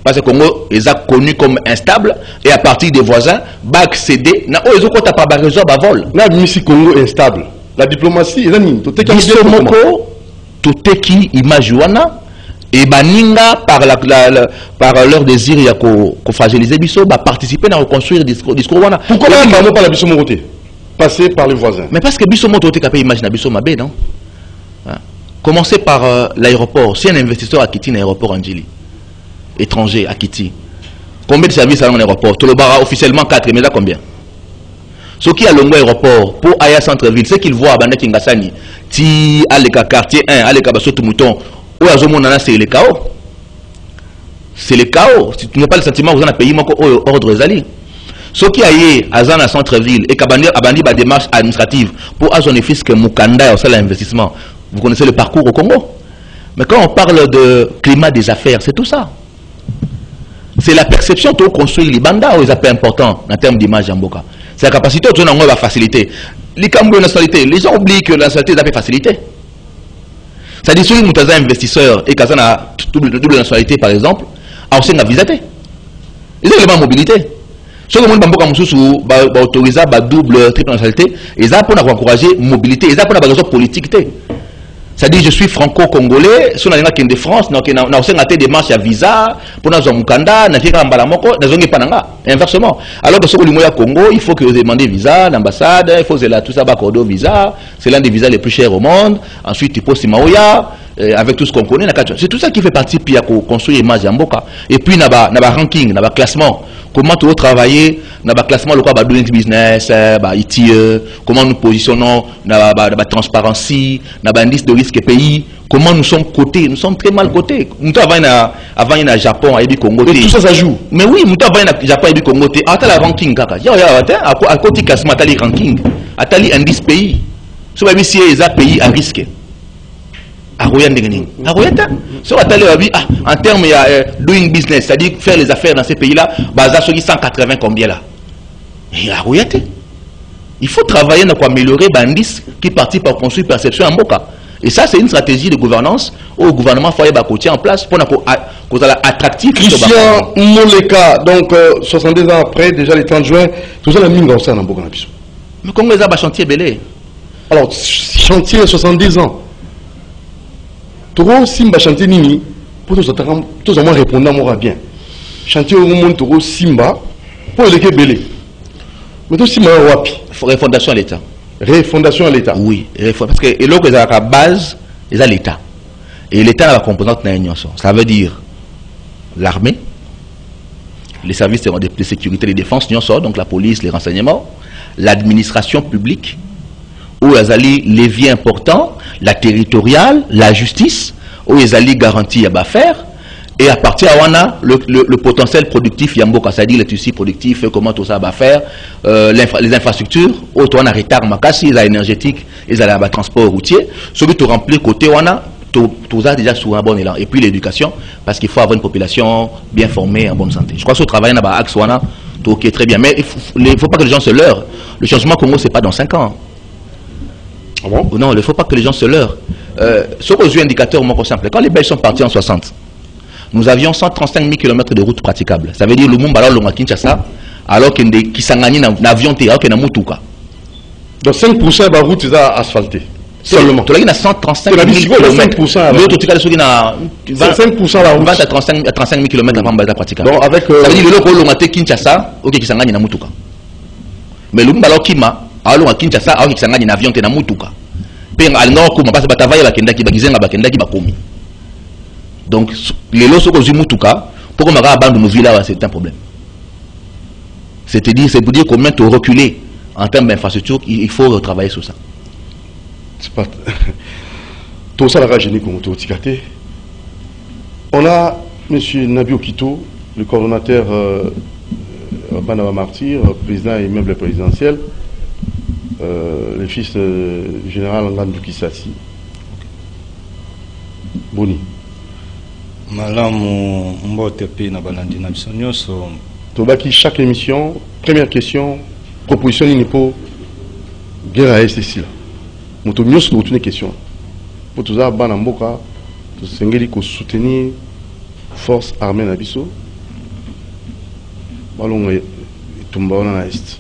parce que le Congo est connu comme instable, et à partir des voisins, va accéder, ils ont pas raison à vol. Le Congo est instable. La diplomatie, il y a Toteki Imajuana et Baninga par leur désir de fragiliser Bisso, participer à reconstruire le discours. Pourquoi pas la Bisso Moroté? Passer par les voisins. Mais parce que Bisso Moroté a imaginer Bisso Mabé, non? Commencez par l'aéroport. Si un investisseur a quitté un aéroport en Djili, étranger à Kiti, combien de services à un aéroport? Tolobara officiellement 4, mais là combien? Ce qui a le aéroport pour Aya Centre-Ville, c'est qu'ils voient à Banda Kingasani, ti Aleka quartier 1, Aleka Basoto Mouton, où à Zomonana c'est le chaos. C'est le chaos. Si tu n'as pas le sentiment, vous en avez payé ordre Zali. Ce qui a eu à Zana Centre-Ville et qu'Abandi a des démarches administratives pour à son fils que Mukanda au sein de l'investissement, vous connaissez le parcours au Congo. Mais quand on parle de climat des affaires, c'est tout ça. C'est la perception de construire les bandas où ils appellent important en termes d'image en Boka. C'est la capacité de donner la facilité. Les gens oublient que la nationalité est facilité. C'est-à-dire que si nous avons un investisseur et qu'on a double nationalité par exemple, on a visité. Ils ont la mobilité. Si on a autorisé la double triple nationalité, ils ont pour encourager la mobilité, ils ont pour une raison politique. C'est-à-dire je suis franco-congolais, si on a de France, on a des démarches à visa, pour nous Mukanda, inversement. Alors que si on est au Congo, il faut que vous demandiez visa, l'ambassade, il faut que tout ça va visa, c'est l'un des visas les plus chers au monde. Ensuite, il faut Simaoya, avec tout ce qu'on connaît. C'est tout ça qui fait partie pour construire l'image Mboka. Et puis, il y a un ranking, il y a un classement. Comment tu veux travailler dans le classement local de doing business, ITE, comment nous positionnons dans la transparence, dans l'indice de risque pays, comment nous sommes cotés, nous sommes très mal cotés. Nous avant il y a Japon et Congo. Et tout ça, ça joue. Mais oui, nous avons Japon et Congo. Attends la ranking kaka. À côté classement, attends les ranking, attends les indices pays. Ce que si il y a des pays à risque. En termes de doing business, c'est-à-dire faire les affaires dans ces pays-là, bazar sur 180 combien là? Il faut travailler pour améliorer l'indice qui participe à construire perception en Boka. Et ça, c'est une stratégie de gouvernance où le gouvernement faut y en place pour qu'on soit attractif. Christian Moleka, donc 70 ans après, déjà le 30 juin, tout ça, la mine dans ça dans Boka. Mais comment les a chantier belé? Alors, chantier 70 ans. Toro Simba chantier nini pour tous les gens répondre à bien. Chantier au monde Toro Simba pour les belé. Mais tout Simba wapi. Refondation à l'État. Refondation à l'État. Oui, parce que et l'autre à la base, ils ont l'État. Et l'État a la composante naïnion. Ça veut dire l'armée, les services de sécurité et de défense, donc la police, les renseignements, l'administration publique, où ils ont les leviers importants, la territoriale, la justice, où ils ont garantie à faire, et à partir de là, le potentiel productif, Yamboka, c'est-à-dire le tissu productif, comment tout ça va faire, les infrastructures, où on a retard, ils ont énergétique, ils ont le transport routier, celui qui remplit côté, on a tout ça déjà sur un bon élan. Et puis l'éducation, parce qu'il faut avoir une population bien formée, en bonne santé. Je crois que ce travail dans l'axe, tout est très bien. Mais il ne faut pas que les gens se leurrent. Le changement Congo, ce n'est pas dans 5 ans. Ah bon? Non, il ne faut pas que les gens se leurrent. Ce que j'ai indicateur, moi, simple. Quand les Belges sont partis en 60, nous avions 135 000 km de routes praticables. Ça veut dire le monde alors le Kinshasa, alors qu'il s'en gagne dans l'avion, alors qu'il y a Moutuka. Donc 5% de la route est asphaltée. Seulement. Tu as 135 000 km. L'autre, tu as 5% la route. 20 à 35 000 km avant de praticable. Donc avec. Ça veut dire le local le Kinshasa, ok, qui s'en gagne dans Moutuka. Mais le monde alors Kima, alors à Kinshasa, alors qui s'en gagne dans l'avion, tu as Moutuka. Donc, les lots sont aux Moutuka, pour qu'on abandonne nos villas, c'est un problème. C'est pour dire combien tu as reculé en termes d'infrastructure, il faut travailler sur ça. C'est pas. Tout ça, la génie comme tu as. On a M. Nabi Okito, le coordonnateur Banaba Martyr, président et immeuble présidentiel, le fils du général Ngandou Kisasi. Boni. Malamu mbote pi na balandi na biso nyonso. Tobaki chaque émission, première question, proposition pour guerre à STC. Moto nyonso ko tune question. Pour tout ça bana mboka, to sengeli ko soutenir force armée na biso. Balongo tumba na est.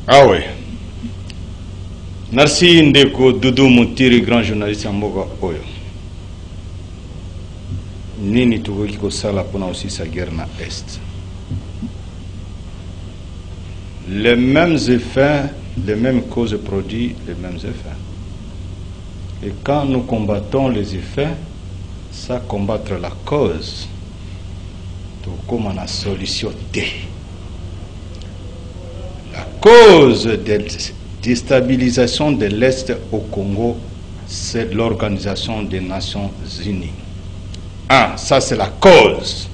Ah ouais. Merci Ndeko Doudou Moutiri, grand journaliste en Mboka Oyo. Nini tukoki kosala pona aussi sa guerre na est. Les mêmes effets, les mêmes causes produisent les mêmes effets. Et quand nous combattons les effets, ça combattre la cause. Donc comme on a solution T. La cause de déstabilisation de l'Est au Congo, c'est l'Organisation des Nations Unies. Ah, ça c'est la cause.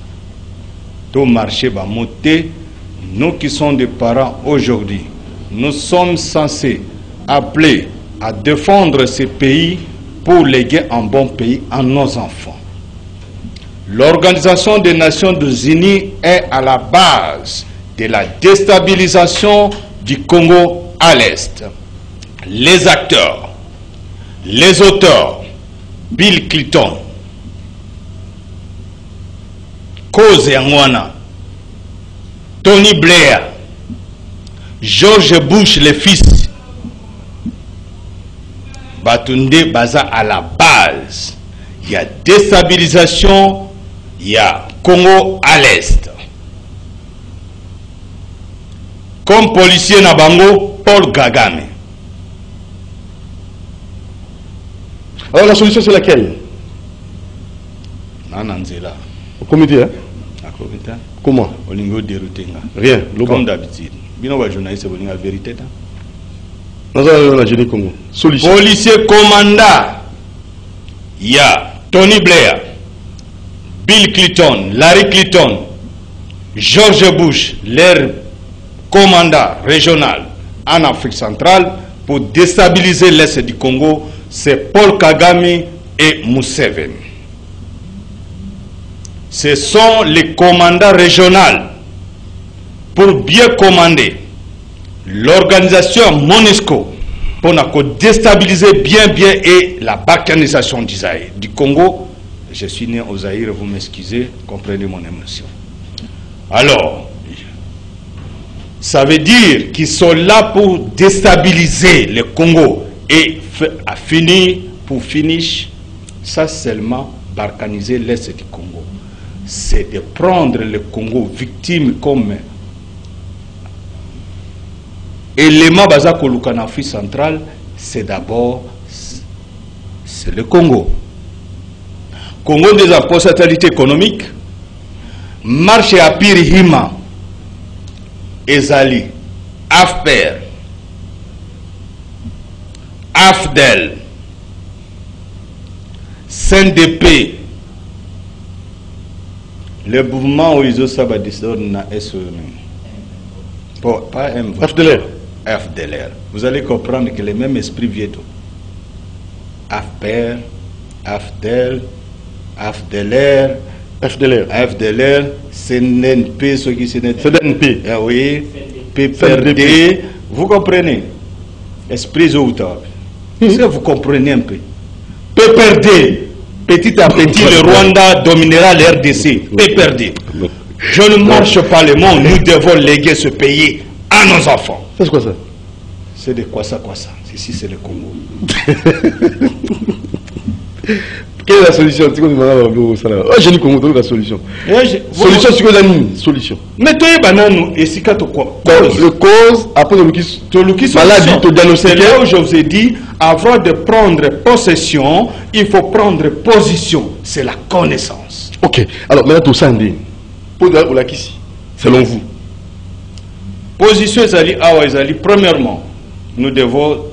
Tout marché va monter. Nous qui sommes des parents aujourd'hui, nous sommes censés appeler à défendre ces pays pour léguer un bon pays à nos enfants. L'Organisation des Nations Unies est à la base de la déstabilisation du Congo à l'Est. Les acteurs, les auteurs, Bill Clinton, Koze Angwana, Tony Blair, George Bush le fils, Batunde Baza à la base. Il y a déstabilisation, il y a Congo à l'Est. Comme policier Nabango, Paul Kagame. Alors la solution c'est laquelle? Nananzela. Au comité, hein? Comment? Rien. Comme d'habitude. Bino va journaliste la vérité. Solution. Policier commandant. Il y a Tony Blair, Bill Clinton, Larry Clinton, George Bush, leur commandant régional en Afrique centrale pour déstabiliser l'Est du Congo, c'est Paul Kagame et Museveni. Ce sont les commandants régionaux pour bien commander l'organisation MONUSCO pour déstabiliser bien et la balkanisation du Congo. Je suis né au Zaïre, vous m'excusez, comprenez mon émotion. Alors, ça veut dire qu'ils sont là pour déstabiliser le Congo et pour finir, ça seulement balkaniser l'Est du Congo. C'est de prendre le Congo victime comme élément basé en Afrique centrale, c'est d'abord le Congo. Congo des potentialités économiques, marché à Pirihima, Ezali, Afper, Afdel, CNDP, le mouvement où ils ont ça na pas un FDLR. Vous allez comprendre que le même esprit vient d'où? Afper, Afdel, FDLR, CNP, ceux qui CNP. Ah oui, PPRD. Vous comprenez? Esprit auteur. Si vous comprenez un peu. PPRD. Petit à petit, le Rwanda dominera l'RDC. PPRD. Je ne marche pas le monde. Nous devons léguer ce pays à nos enfants. C'est quoi ça? C'est de quoi ça? Ici, c'est le Congo. Quelle est la solution? Je dis Congo, la solution. Solution, c'est quoi la solution? Mais tu es banane et si tu quoi? Le cause, après maladie, c'est là où je vous ai dit, avant de prendre possession, il faut prendre position. C'est la connaissance. Ok. Alors maintenant, tout ça, selon vous? Position, premièrement, nous devons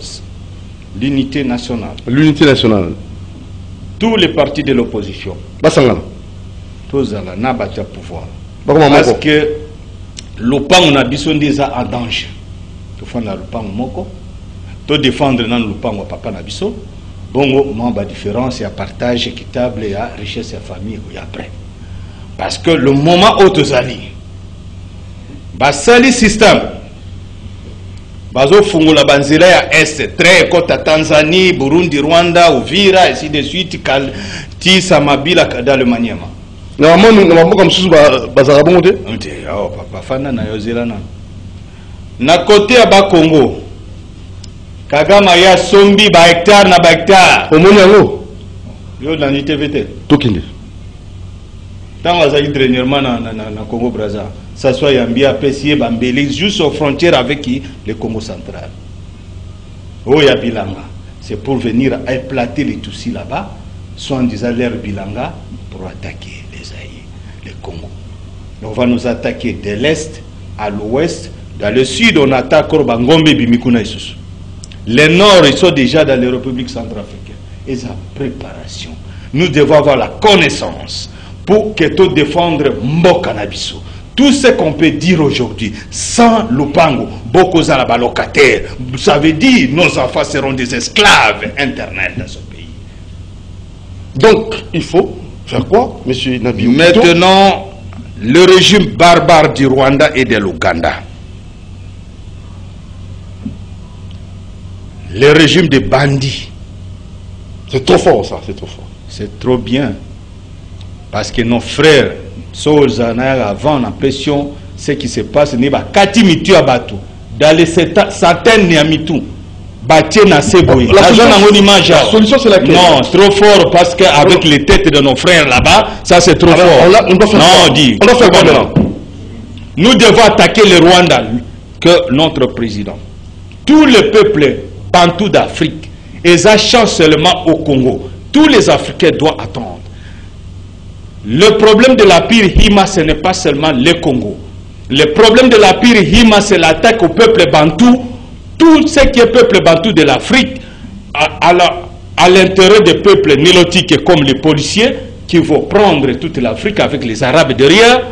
l'unité nationale. L'unité nationale. Tous les partis de l'opposition. Basangana. Tous à la pouvoir. Parce que Lupango na biso ndeza en danger. To fanda lupango moko. To défendre nan lupango papa na biso. Bongo mamba différence et partage équitable et richesse et famille ou après. Parce que le moment où tu ali basali système bazo fungula banzira ya est très kota Tanzanie, Burundi, Rwanda, Uvira ainsi de suite tisa mabila dans le Maniema. Normalement comme sous bazara bongo te. Oh papa fana na yozela na côté ya ba Congo. Kagama ya sombi ba hectare na ba hectare. Omoni yango. Yo na TVT. Tokinde. Tant que ça dernièrement na Congo Brazza, ça soit Yambia, Pessier, Bambélé, juste aux frontières avec le Congo central. Oya Bilanga, c'est pour venir éclater les Tutsis là-bas, soit en disant l'air Bilanga, pour attaquer les Zaïre, le Congo. On va nous attaquer de l'est à l'ouest, dans le sud on attaque Bangombe et Bimikuna et Soussou. Les nord ils sont déjà dans les républiques centrafricaines. Et sa préparation. Nous devons avoir la connaissance pour que tout défendre Mboka Nabiso. Tout ce qu'on peut dire aujourd'hui, sans Lupango, beaucoup de locataires, ça veut dire que nos enfants seront des esclaves internet dans ce pays. Donc, il faut faire quoi, monsieur Nabi? Maintenant, le régime barbare du Rwanda et de l'Ouganda, le régime des bandits, c'est trop fort ça, c'est trop fort. C'est trop bien. Parce que nos frères, avant l'impression, ce qui se passe, n'est pas Katimitu Abatu. Dans les centaines de Mitu, Batien à Seboui. La solution c'est laquelle? Non, trop fort parce qu'avec les têtes de nos frères là-bas, ça c'est trop fort. On doit faire non, dit. On doit faire quoi maintenant? Nous devons attaquer le Rwanda, que notre président. Tous les peuples bantous d'Afrique, ils achètent seulement au Congo. Tous les Africains doivent attendre. Le problème de la pire Hima, ce n'est pas seulement le Congo. Le problème de la pire Hima, c'est l'attaque au peuple bantou. Tout ce qui est peuple bantou de l'Afrique, à l'intérêt des peuples nilotiques comme les policiers, qui vont prendre toute l'Afrique avec les Arabes derrière.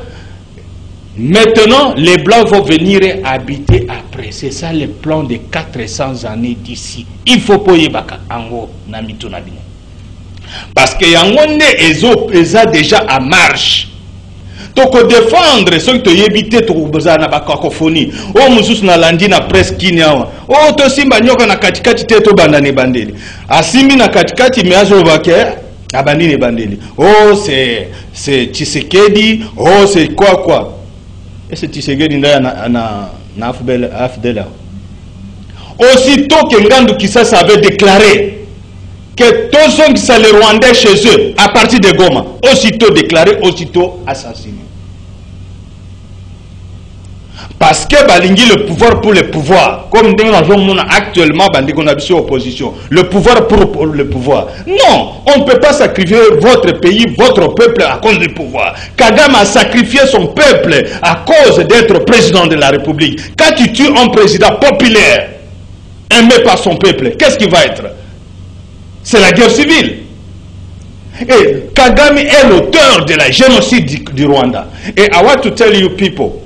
Maintenant, les Blancs vont venir habiter après. C'est ça le plan de 400 années d'ici. Il faut pas y baka ango na mitu na bino. Parce que Yangonde est déjà en marche. Donc défendre ceux qui ont évité de na cacophonie. Oh musus na landi na presse kinya. Oh to simba nyoka na katikati teto bandani bandeli. Asimi na katikati meazo bake abandini bandeli. Oh c'est Tshisekedi. Oh c'est quoi. Et c'est Tshisekedi na Afdela. Aussitôt que Ngandu Kisasa avait déclaré que tous ceux qui sont les Rwandais chez eux, à partir de Goma, aussitôt déclaré, aussitôt assassiné. Parce que Balingi le pouvoir pour le pouvoir, comme nous actuellement Bandiko Nabiso opposition, le pouvoir pour le pouvoir. Non, on ne peut pas sacrifier votre pays, votre peuple à cause du pouvoir. Kagame a sacrifié son peuple à cause d'être président de la République. Quand tu tues un président populaire, aimé par son peuple, qu'est-ce qu'il va être? C'est la guerre civile. Et Kagame est l'auteur de la génocide du Rwanda. Et I want to tell you people,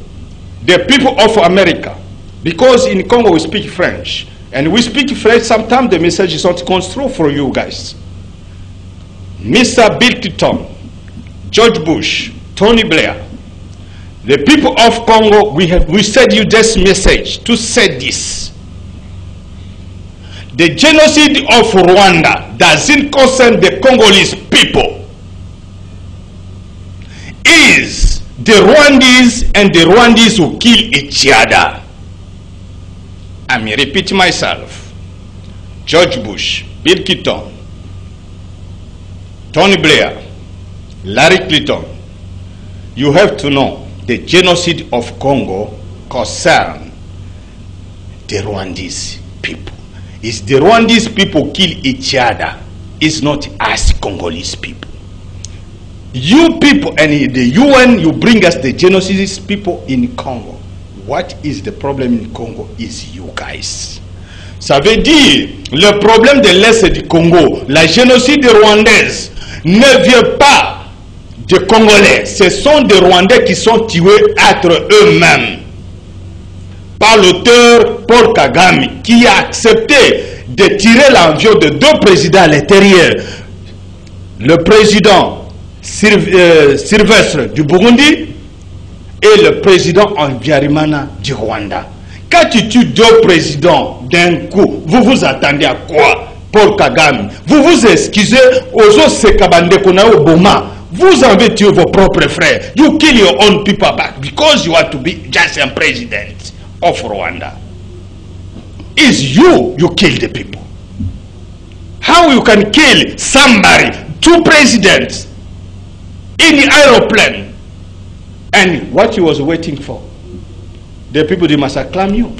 the people of America, because in Congo we speak French, and we speak French, sometimes the message is not construed for you guys. Mr. Bill Clinton, George Bush, Tony Blair, the people of Congo, we send you this message to say this. The genocide of Rwanda doesn't concern the Congolese people. Is the Rwandese and the Rwandese who kill each other. I may repeat myself. George Bush, Bill Clinton, Tony Blair, Larry Clinton, you have to know the genocide of Congo concerns the Rwandese people. It's the Rwandese people kill each other. It's not us Congolese people. You people and the UN, you bring us the genocide people in Congo. What is the problem in Congo is you guys. Ça veut dire, le problème de l'Est du Congo, la génocide rwandaise, ne vient pas des Congolais. Ce sont des Rwandais qui sont tués entre eux-mêmes. par l'auteur Paul Kagame, qui a accepté de tirer l'avion de 2 présidents à l'intérieur. Le président Sylvestre du Burundi et le président Habyarimana du Rwanda. Quand tu tues 2 présidents d'un coup, vous vous attendez à quoi, Paul Kagame? Vous vous excusez aux autres Sekabande Kona au Boma. Vous avez tué vos propres frères. You kill your own people back because you want to be just a president of Rwanda. It's you kill the people. How you can kill somebody, 2 presidents in the aeroplane? And what he was waiting for? The people, they must acclaim you.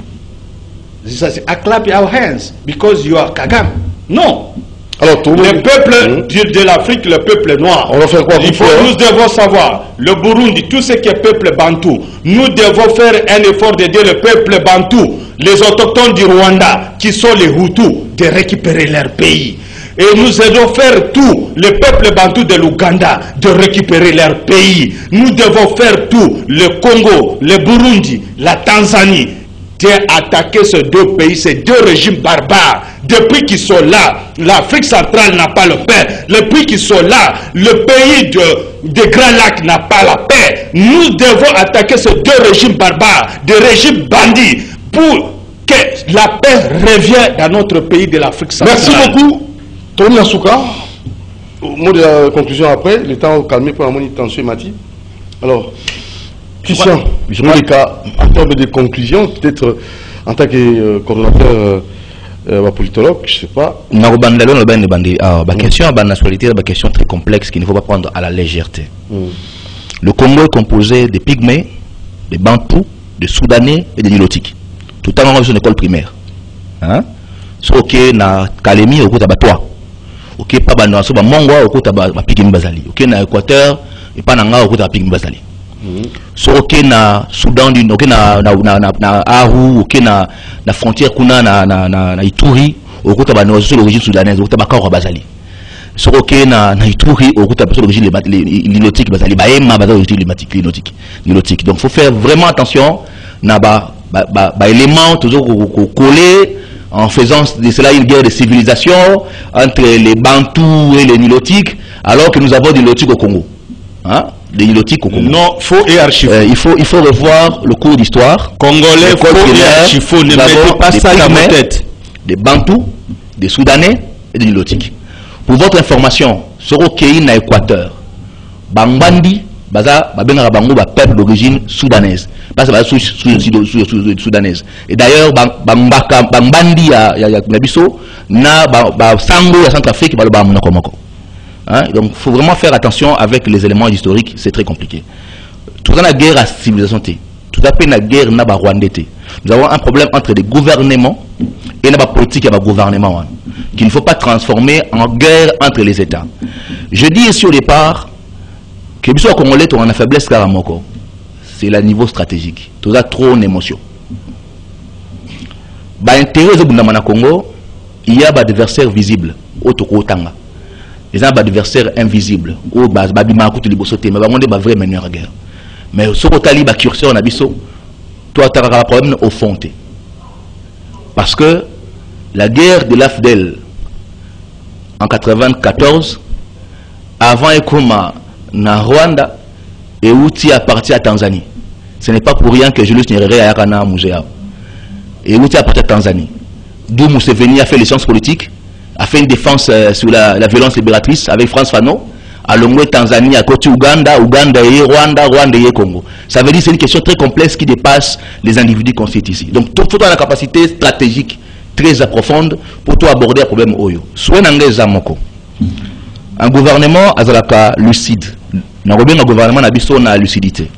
They say, acclaim our hands because you are Kagame. Non. Alors, le peuple de l'Afrique, le peuple noir, on va faire quoi? nous devons savoir, le Burundi, tout ce qui est peuple bantou, nous devons faire un effort d'aider le peuple bantou, les autochtones du Rwanda, qui sont les Hutus, de récupérer leur pays. Et nous allons faire tout, le peuple bantou de l'Ouganda, de récupérer leur pays. Nous devons faire tout, le Congo, le Burundi, la Tanzanie, d'attaquer ces 2 pays, ces 2 régimes barbares. Depuis qu'ils sont là, l'Afrique centrale n'a pas le paix. Depuis qu'ils sont là, le pays de Grand Lac n'a pas la paix. Nous devons attaquer ces 2 régimes barbares, des régimes bandits, pour que la paix revienne dans notre pays de l'Afrique centrale. Merci beaucoup. Tony Asuka, mot de la conclusion après, le temps calmé pour la tension Mati. Alors, Christian, en termes de conclusion, peut-être en tant que coordonnateur politologue, je ne sais pas. La question de la nationalité est une question très complexe qu'il ne faut pas prendre à la légèreté. Le Congo est composé de Pygmées, de Bantous, de Soudanais et de Nilotiques. Tout le temps, on a une école primaire. Ok, na Kalemi, au côté de toi. Ok, pas dans le Mongwa, au côté de Pygmée Bazali. Ok, na Équateur, et pas dans au côté de Pygmée Bazali. So ok na Soudan du ok na Aru ok na frontière kuna na Ituri au côté de l'origine soudanaise au côté de Bakara Bazali. So ok na Ituri au côté de l'origine nilotique Bazali baema bazali nilotique. Donc faut faire vraiment attention na ba éléments toujours collés en faisant de cela une guerre de civilisation entre les Bantous et les Nilotiques alors que nous avons des Nilotiques au Congo. Des Nilotiques au Congo. Non, faux et archi-faux. Il faut revoir le cours d'histoire. Congolais, faux et archi-faux. Ne mettez pas ça dans ma tête. Des Bantous, des Soudanais et des Nilotiques. Pour votre information, sur le pays na Équateur, Bangbandi, baza babenga bango ba peuple d'origine soudanaise. Parce que soudanaise. Et d'ailleurs, Bangbandi ya biso na ba sango ya Centrafrique ba lo ba monakomoko. Donc il faut vraiment faire attention avec les éléments historiques, c'est très compliqué. Tout ça, la guerre à civilisation, tout à fait la guerre n'a pas Rwanda. Nous avons un problème entre les gouvernements et la politique et le gouvernement qu'il ne faut pas transformer en guerre entre les États. Je dis ici au départ que les Congolais ont une faiblesse caramoko. C'est le niveau stratégique. Tout ça trop d'émotion. L'intérêt de Congo, il y a des adversaires visibles au Tokotanga. Les adversaires invisibles au bas babima kutu libosoté mais bango ba vrai meneur à guerre mais ce que tali ba curseur na biso toi tu as un problème au fond parce que la guerre de l'AFDEL en 94 avant Ekoma na Rwanda et outil à partir à Tanzanie. Ce n'est pas pour rien que Julius Nyerere a yakana Mujea et outil à partir à Tanzanie d'où Museveni a fait les sciences politiques, a fait une défense sur la violence libératrice avec France Fanon, à Longwe, Tanzanie, à côté Ouganda, Ouganda et Rwanda, Rwanda et Congo. Ça veut dire que c'est une question très complexe qui dépasse les individus qu'on cite ici. Donc, il faut avoir la capacité stratégique très approfondie pour tout aborder un problème Oyo. Soit un gouvernement azalaka lucide. Un gouvernement n'a pas lucidité.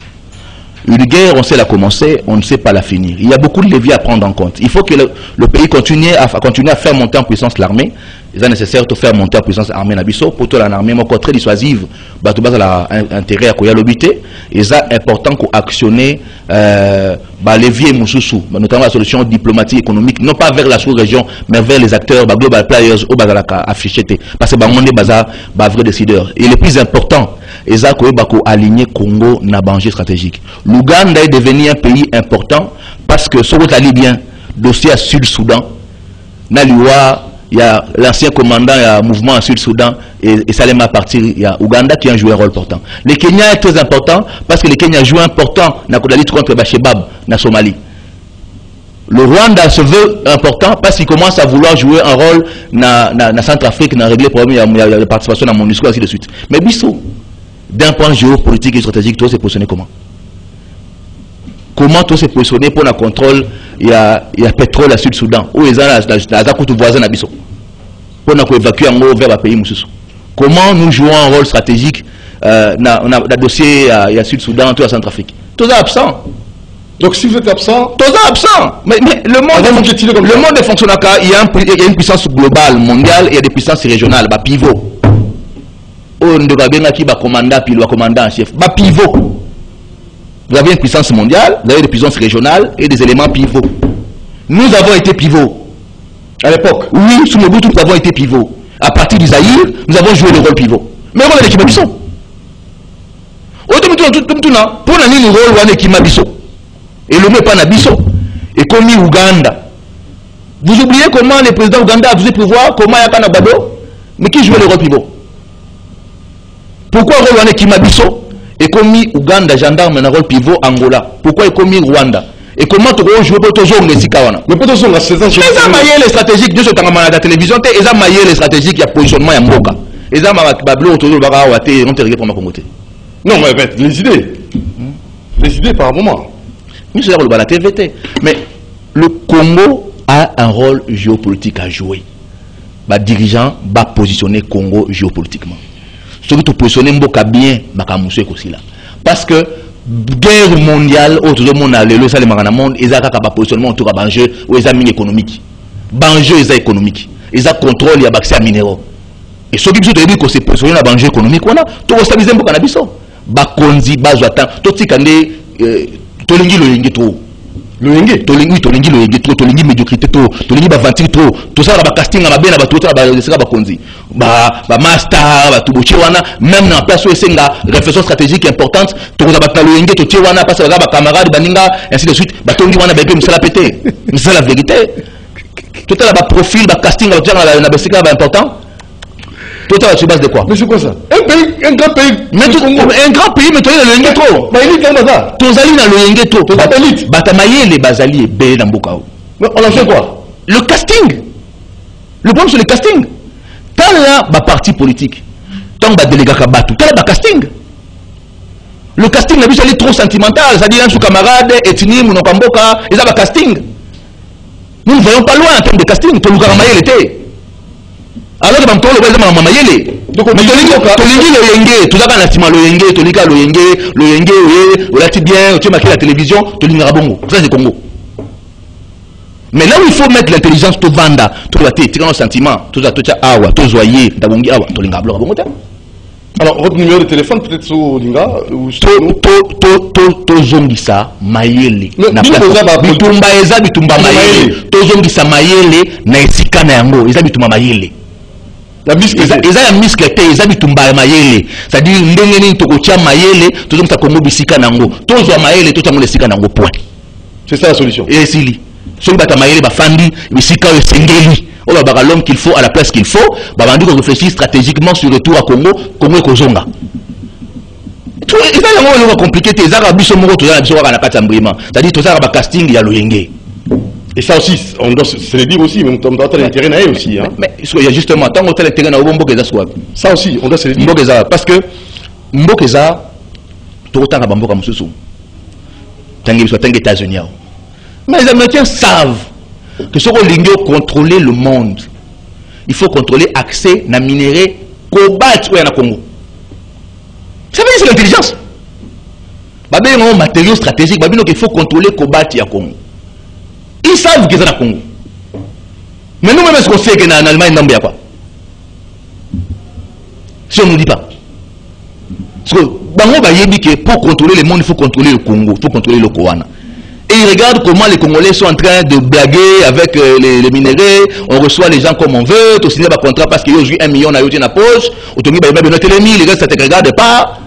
Une guerre, on sait la commencer, on ne sait pas la finir. Il y a beaucoup de leviers à prendre en compte. Il faut que le pays continue à faire monter en puissance l'armée. Il est nécessaire de faire monter en puissance l'armée Nabiso pour toute l'armée très dissuasive. Il a intérêt à l'obité. Et c'est important qu'on actionne levier Moussoussou, notamment la solution diplomatique économique, non pas vers la sous-région, mais vers les acteurs, global players, au Bazalaka affiché. Parce que le monde est vrai décideur. Et le plus important, eza koyeba ko aligner Congo na danger stratégique. L'Ouganda est devenu un pays important parce que ce que tu bien dossier à Sud-Soudan, na liwa il y a l'ancien commandant du mouvement à Sud-Soudan et Salema partir, il y a Ouganda qui a joué un rôle important. Le Kenya est très important parce que le Kenya joue important dans la lutte contre Bachebab na Somalie. Le Rwanda se veut important parce qu'il commence à vouloir jouer un rôle dans Centrafrique, dans régler les problèmes, il y a la participation dans mon discours, ainsi de suite. Mais Bissau, d'un point géopolitique et stratégique, toi, c'est positionné comment? Comment toi, c'est positionné pour le contrôle? Il y a pétrole à Sud-Soudan, où ils ont la voisin à Bissau, pour évacuer en haut vers le pays Moussou. Comment nous jouons un rôle stratégique dans le dossier à Sud-Soudan, tout à Centrafrique? Tout ça absent. Donc si vous êtes absent, tout ça absent. Mais le monde ne fonctionne pas. Il y a une puissance globale, mondiale, et il y a des puissances régionales, bah pivot. On doit bien qui va commandant, puis le commandant en chef. Bah pivot. Vous avez une puissance mondiale, vous avez des puissances régionales et des éléments pivots. Nous avons été pivots. À l'époque. Oui, sous Mobutu, nous avons été pivots. À partir du Zaïre, nous avons joué le rôle pivot. Mais on a l'équipe Bissau. Pour nous, le rôle de l'équipe Bissau. Et le n'est pas Nabiso. Et comme Ouganda. Vous oubliez comment le président Ouganda a voulu pouvoir, comment il y a Kanabado, mais qui jouait le rôle pivot? Pourquoi le rôle de Nabiso? Et comme Ouganda, gendarme, un rôle pivot Angola. Pourquoi il comme Rwanda? Et comment tu joues pour toujours les Sikawana? Mais pour toujours la saison. Mais ils ont maillé les stratégiques de ce temps à la télévision, ils ont maillé les stratégiques, il y a positionnement à Mboka. Ils ont maillé autour de Barawa, ils ont terrible pour ma communauté. Non, mais les idées. Les idées par moment. La TVT. Mais le Congo a un rôle géopolitique à jouer. Les dirigeants va positionner Congo géopolitiquement. Surtout positionner Mboka bien, parce que guerre mondiale, autour du monde, le monde, ils ont un positionnement autour de l'enjeu ou ils ont économique. L'enjeu est économique. Ils ont contrôle, il y a accès à minéraux. Et ceux qui disent que c'est positionné dans l'enjeu économique, on a tout stabilisé Mboka na biso. Bakonzi, bazwatan, tout ce qui tolingi loyengi trop. Loyengi tolingi loyengi trop, tolingi médiocrité trop, tolingi bavantir trop. Tout ça ba casting na ba na ba tout ça ba konzi. Ba master, ba tuboche wana même na place où esenga réflexion stratégique importante, to za ba loyengi to tie wana parce que ba camarade baninga ainsi de suite, ba tongi wana ba ke misala pété. C'est la vérité. Tout ça ba profil, ba casting na besika ba important. Tout ça sur base de quoi? Mais c'est quoi ça? Un grand pays. Mais un grand pays, mais tu as le yengue trop. Mais il est comme ça. Tozali na le yengue trop. Batamaye les bazali et bé dans Bokao. Mais on a fait quoi? Le casting. Le problème c'est le casting. Tant là, ba parti politique. Tant ba délégat kabatu. Tant là, ba casting. Le casting, la vie, c'est trop sentimental. C'est-à-dire, un sous-camarade, ethnie, monokamboka, et ça ba casting. Nous ne voyons pas loin en termes de casting. Pour nous garamayer l'été. Alors que dans le monde, on a mayele. Donc, on a le yenge, tout ça, on a estimé le yenge, le yenge, on l'a dit bien, tu as marqué la télévision, tu l'as bongo. Ça, c'est Congo. Mais là où il faut mettre l'intelligence, tu vanda, tu vas tirer un sentiment, tu as awa, tu as zoyé, tu as bongi awa, tu l'as bongo. Alors, votre numéro de téléphone, peut-être sur Linga ou sur to zongisa mayele. Bitumba eza bitumba mayele. To zongisa mayele na esika na yango, eza bitumba mayele. Eza ya miskete, eza bitumba mayele. C'est-à-dire ndenge nini tokotia mayele, to zongisa Congo bisika na yango. To zwa mayele, to tsango lesika na yango point. C'est ça la solution. Et sili. Soli bata mayele ba fandi, bisika yo sengeli. On va avoir l'homme qu'il faut à la place qu'il faut. On va réfléchir stratégiquement sur le retour à Congo, Congo et Kozonga. C'est ça compliqué. C'est-à-dire tout ça va casting, il y a le yenge. Et ça aussi, on doit se le dire aussi, mais on doit avoir l'intérêt aussi. Mais il y a justement, tant qu'on a l'intérêt, ça aussi, on doit se le dire. Parce que Mbokeza, tout autant à Bamboka Moussou, tant qu'ils sont États-Unis. Mais les Américains savent que ce qu'on veut contrôler le monde, il faut contrôler l'accès à minerais cobalt ou à Congo. Ça veut dire c'est l'intelligence. Il y a un matériau stratégique, il faut contrôler cobalt et à Congo. Ils savent que c'est à Congo. Mais nous-mêmes, est-ce qu'on sait qu'en Allemagne, il y a quoi? Si on ne nous dit pas. Parce que pour contrôler le monde, il faut contrôler le Congo, il faut contrôler le Kowana. Et ils regardent comment les Congolais sont en train de blaguer avec les minéraux. On reçoit les gens comme on veut. Tu signes un contrat parce qu'il y a 1 million à la poche. Tu dis, les gars, ça ne te regarde pas.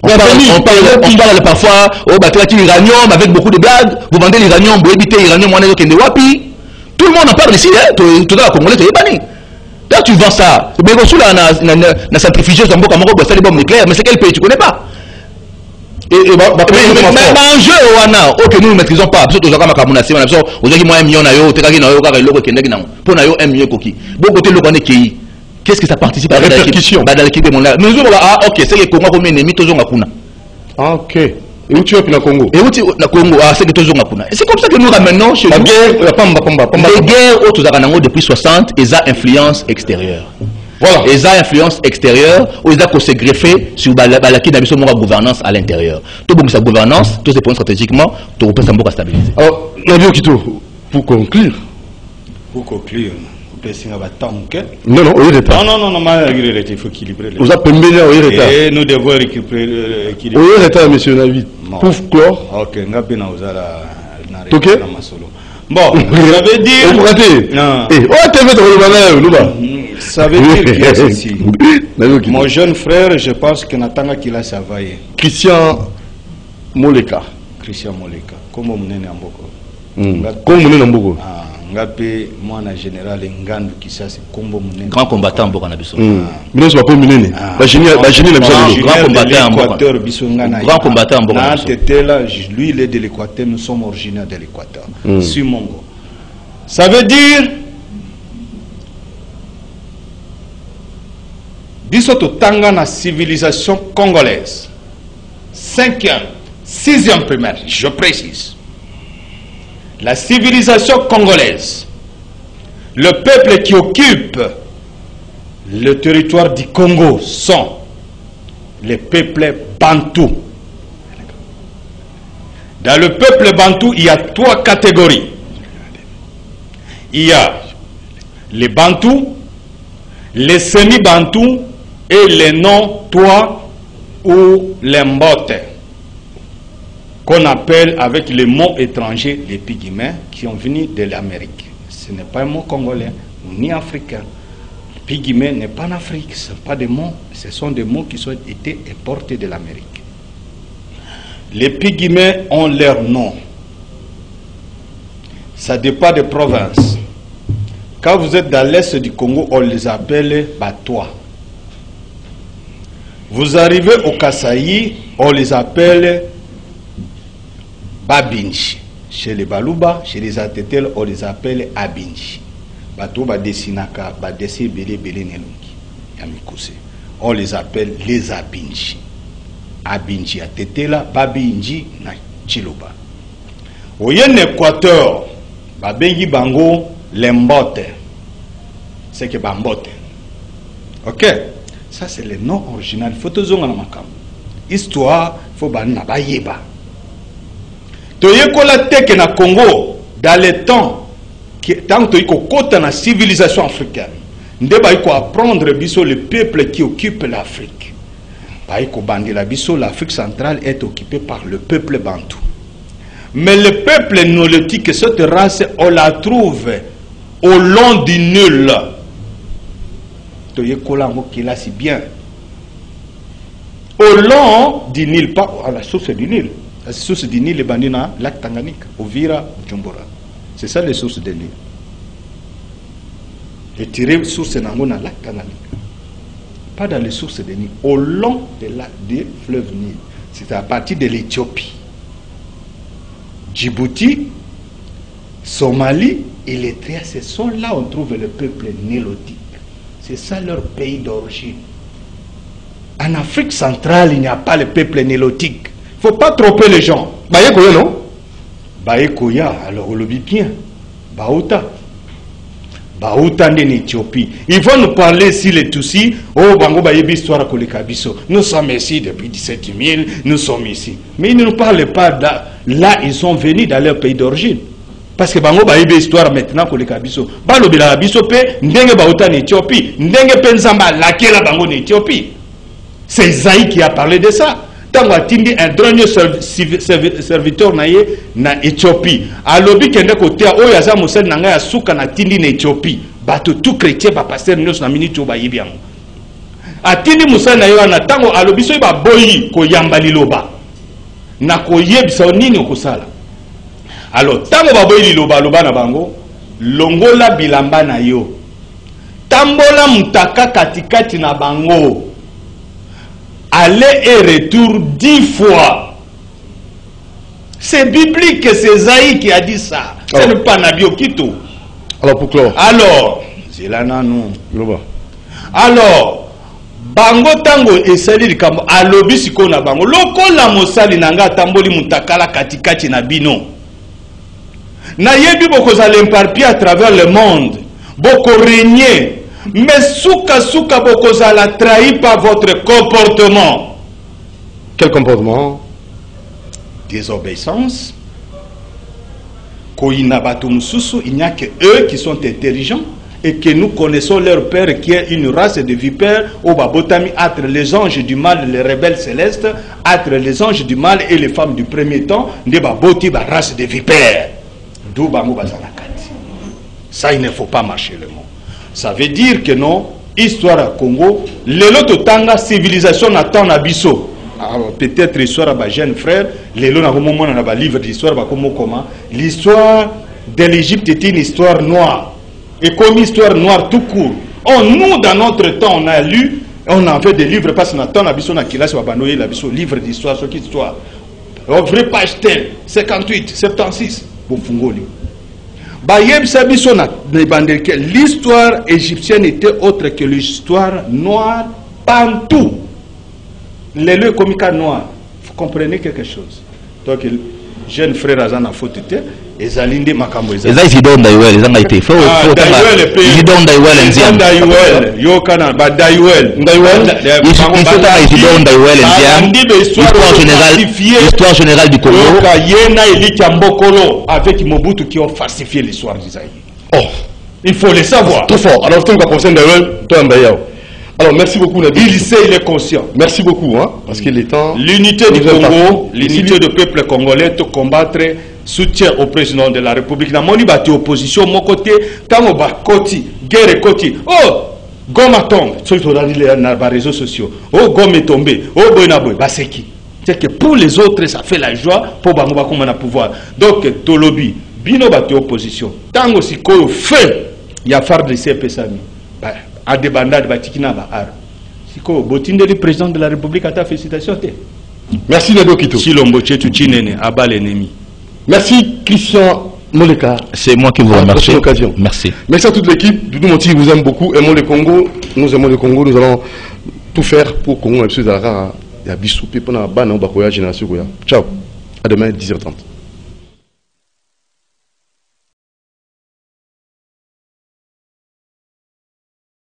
On parle parfois au batterie l'uranium avec beaucoup de blagues. Vous vendez l'uranium, vous évitez l'uranium, on est au Wapi. Tout le monde en parle ici, hein. Tout dans la Congolais, tu es banni. Là, tu vends ça. Mais on a centrifugé son boc à Moro, c'est les bombes nucléaires. Mais c'est quel pays tu connais pas? Mais enjeu, ok, nous ne maîtrisons pas. Parce que nous avons un million de qu'est-ce que ça participe à la répercussion dans l'équipe de mon là. Nous ok, c'est que Congo comme ennemi toujours ngakuna. Ah ok. Et où tu es puis na Congo? Et où tu na Congo c'est que toujours ngakuna. C'est comme ça que nous ramenons chez nous. La guerre, les guerres autres zaranango depuis 60 et ça influence extérieure. Voilà. Et ça influence extérieure ou ça qu'on s'est greffé sur la qui n'a pas de gouvernance à l'intérieur. Tout bon sa gouvernance, tous ces points stratégiquement, tout peut s'en stabiliser. Alors, Nadio Kito, pour conclure. Non, non, il faut équilibrer. Vous avez et nous devons récupérer. Monsieur Navid. Pour clore. Ok, bon, ça veut dire. Ça veut dire que ceci. Mon jeune frère, je pense que Natanga qu'il a savaillé. Christian Moleka. Comment on est en Boko? Ngapé moi na général Ngandu qui ça c'est combo munene grand combattant mboka na biso mino so pas munene ba génie na biso grand combattant mboka biso ngana grand combattant mboka na tetela lui il est de l'Équateur, nous sommes originaires de l'Équateur. Sumongo ça veut dire biso to tanga na civilisation congolaise 5e 6e primaire, je précise. La civilisation congolaise, le peuple qui occupe le territoire du Congo sont les peuples bantous. Dans le peuple bantou, il y a 3 catégories. Il y a les bantous, les semi-bantous et les non-tois ou les mbotes, qu'on appelle avec les mots étrangers les pygmées qui ont venu de l'Amérique. Ce n'est pas un mot congolais ni africain. Pygmée n'est pas en Afrique, ce ne sont pas des mots, ce sont des mots qui ont été importés de l'Amérique. Les pygmées ont leur nom. Ça dépend des provinces. Quand vous êtes dans l'est du Congo, on les appelle Batois. Vous arrivez au Kasaï, on les appelle Babinji. Chez les Baluba, chez les Atetel, on les appelle Abinji. Bato Badesinaka, Badesi Bele Bele Nelungi, Yamikose. On les appelle les Abinji. Abinji Atetela, Babinji na Chiloba. Au yen Équateur, Babengi Bango, Lembote. C'est que Bambote. Ok? Ça c'est le nom original. Il faut te zonga na makam. Histoire, il faut banna bayeba. Toyekola teke na Congo, dans le temps, tant que tu as la civilisation africaine, tu dois apprendre biso le peuple qui occupe l'Afrique. L'Afrique centrale est occupée par le peuple bantou. Mais le peuple néolithique, cette race, on la trouve au long du Nil. Là, si bien. Au long du Nil, pas à la source du Nil. La source du Nil est bandée dans le lac Tanganyika, Uvira, Djumbura. C'est ça les sources du Nil. Et tirer source dans le lac Tanganyika. Pas dans les sources du Nil. Au long des fleuves Nil. C'est à partir de l'Éthiopie. Djibouti, Somalie et l'Érythrée, ce sont là où on trouve le peuple nilotique. C'est ça leur pays d'origine. En Afrique centrale, il n'y a pas le peuple nilotique. Il ne faut pas tromper les gens. Bayekoya, non? Bayekoya, alors on le dit bien. Baouta. Baouta en Éthiopie. Ils vont nous parler ici les Tutsis. Oh, Bango Bayebi, histoire à Kolekabiso. Nous sommes ici depuis 17 000. Nous sommes ici. Mais ils ne nous parlent pas là, ils sont venus dans leur pays d'origine. Parce que Bango Bayebi, histoire maintenant Kolekabiso. Balobila Biso pe, Ndenge Baouta en Éthiopie. Ndenge Penzamba, laquelle Bango en Éthiopie. C'est Isaïe qui a parlé de ça. Tant que un dernier serviteur na Éthiopie, à l'objet kende côté o yaza mosel nanga ya suka na tindi na Éthiopie, bato tout chrétien ba passer nous na minute ba yibiam. atindi musana yo na tango alobiso ba boyi ko yamba liloba na ko yebisa nini okosala. Alors tango ba boyi liloba loba na bango longola bilamba na yo tambola mutaka katikati na bango aller et retour 10 fois. C'est biblique, c'est Zaï qui a dit ça. Ce n'est pas Nabi Okito. Alors pour clore. Alors, c'est là non. Alors, bango tango esali likambo alobi siko na bango lokola mosali nanga tamboli mutakala katikati na bino. Na yebi bokoza l'imparpiller à travers le monde. Boko régner. Mais souka bokoza la trahi par votre comportement. Quel comportement? Désobéissance. Il n'y a que eux qui sont intelligents et que nous connaissons leur père qui est une race de vipères au Babotami, entre les anges du mal, les rebelles célestes, entre les anges du mal et les femmes du premier temps, des Baboti, la race de vipères. D'où Bamou Bazalakati. Ça, il ne faut pas marcher le mot. Ça veut dire que non, histoire à Congo, les lots tanga civilisation attend Abisso. Peut-être l'histoire à jeune frère, les lots dans un livre d'histoire, l'histoire de l'Égypte est une histoire noire. Et comme histoire noire tout court. Nous, dans notre temps, on a lu, on a fait des livres parce qu'on attend Abisso na kilas babanoye l'abisso livre d'histoire, ce qui est histoire. Vrai page tel, 58, 76, Bofungoli. L'histoire égyptienne était autre que l'histoire noire partout. Les lieux comiques noirs, vous comprenez quelque chose. Donc, jeune frère Azan a faute et Zalinde Makambo. Les Aïsidon Daïwel, les Angaïté. Il faut Aïsidon Daïwel, Ndiam. Daïwel, Yokana, Daïwel. L'histoire générale du Congo. Yena et Likiambokolo avec Mobutu qui ont falsifié l'histoire d'Isaïe. Oh, il faut le savoir. Trop fort. Alors, tu as Daïwel, toi, Mbayao. Alors, merci beaucoup, Nabi. Il sait, il est conscient. Merci beaucoup, hein, parce qu'il est temps. L'unité du Congo, l'unité du peuple congolais, de combattre, soutien au président de la République. Na moni bati opposition, mon côté, tango ba koti, guerre koti. Oh, Goma tombe. Ceux qui ont les réseaux sociaux. Oh, Goma est tombé. Oh, Boinaboy, bah c'est qui? C'est que pour les autres, ça fait la joie pour Bango Bakoma na pouvoir. Donc, Tolobi, bino bati opposition. Tango si koyo fait, il y a phare de CPSAMI. À des bandades batikina ba ar. Siko botinde le président de la République à ta félicitation. Merci Nado Kito. Chilombo Chetu Chinene aba l'ennemi. Merci Christian Moleka. C'est moi qui vous remercie. Merci. Merci à toute l'équipe. Doudou Moti vous aime beaucoup. Aimons le Congo. Nous aimons le Congo. Nous allons tout faire pour Congo. Il y a Bissou, Pépona, Bana, Bakoya, Génération. Ciao. À demain 10h30.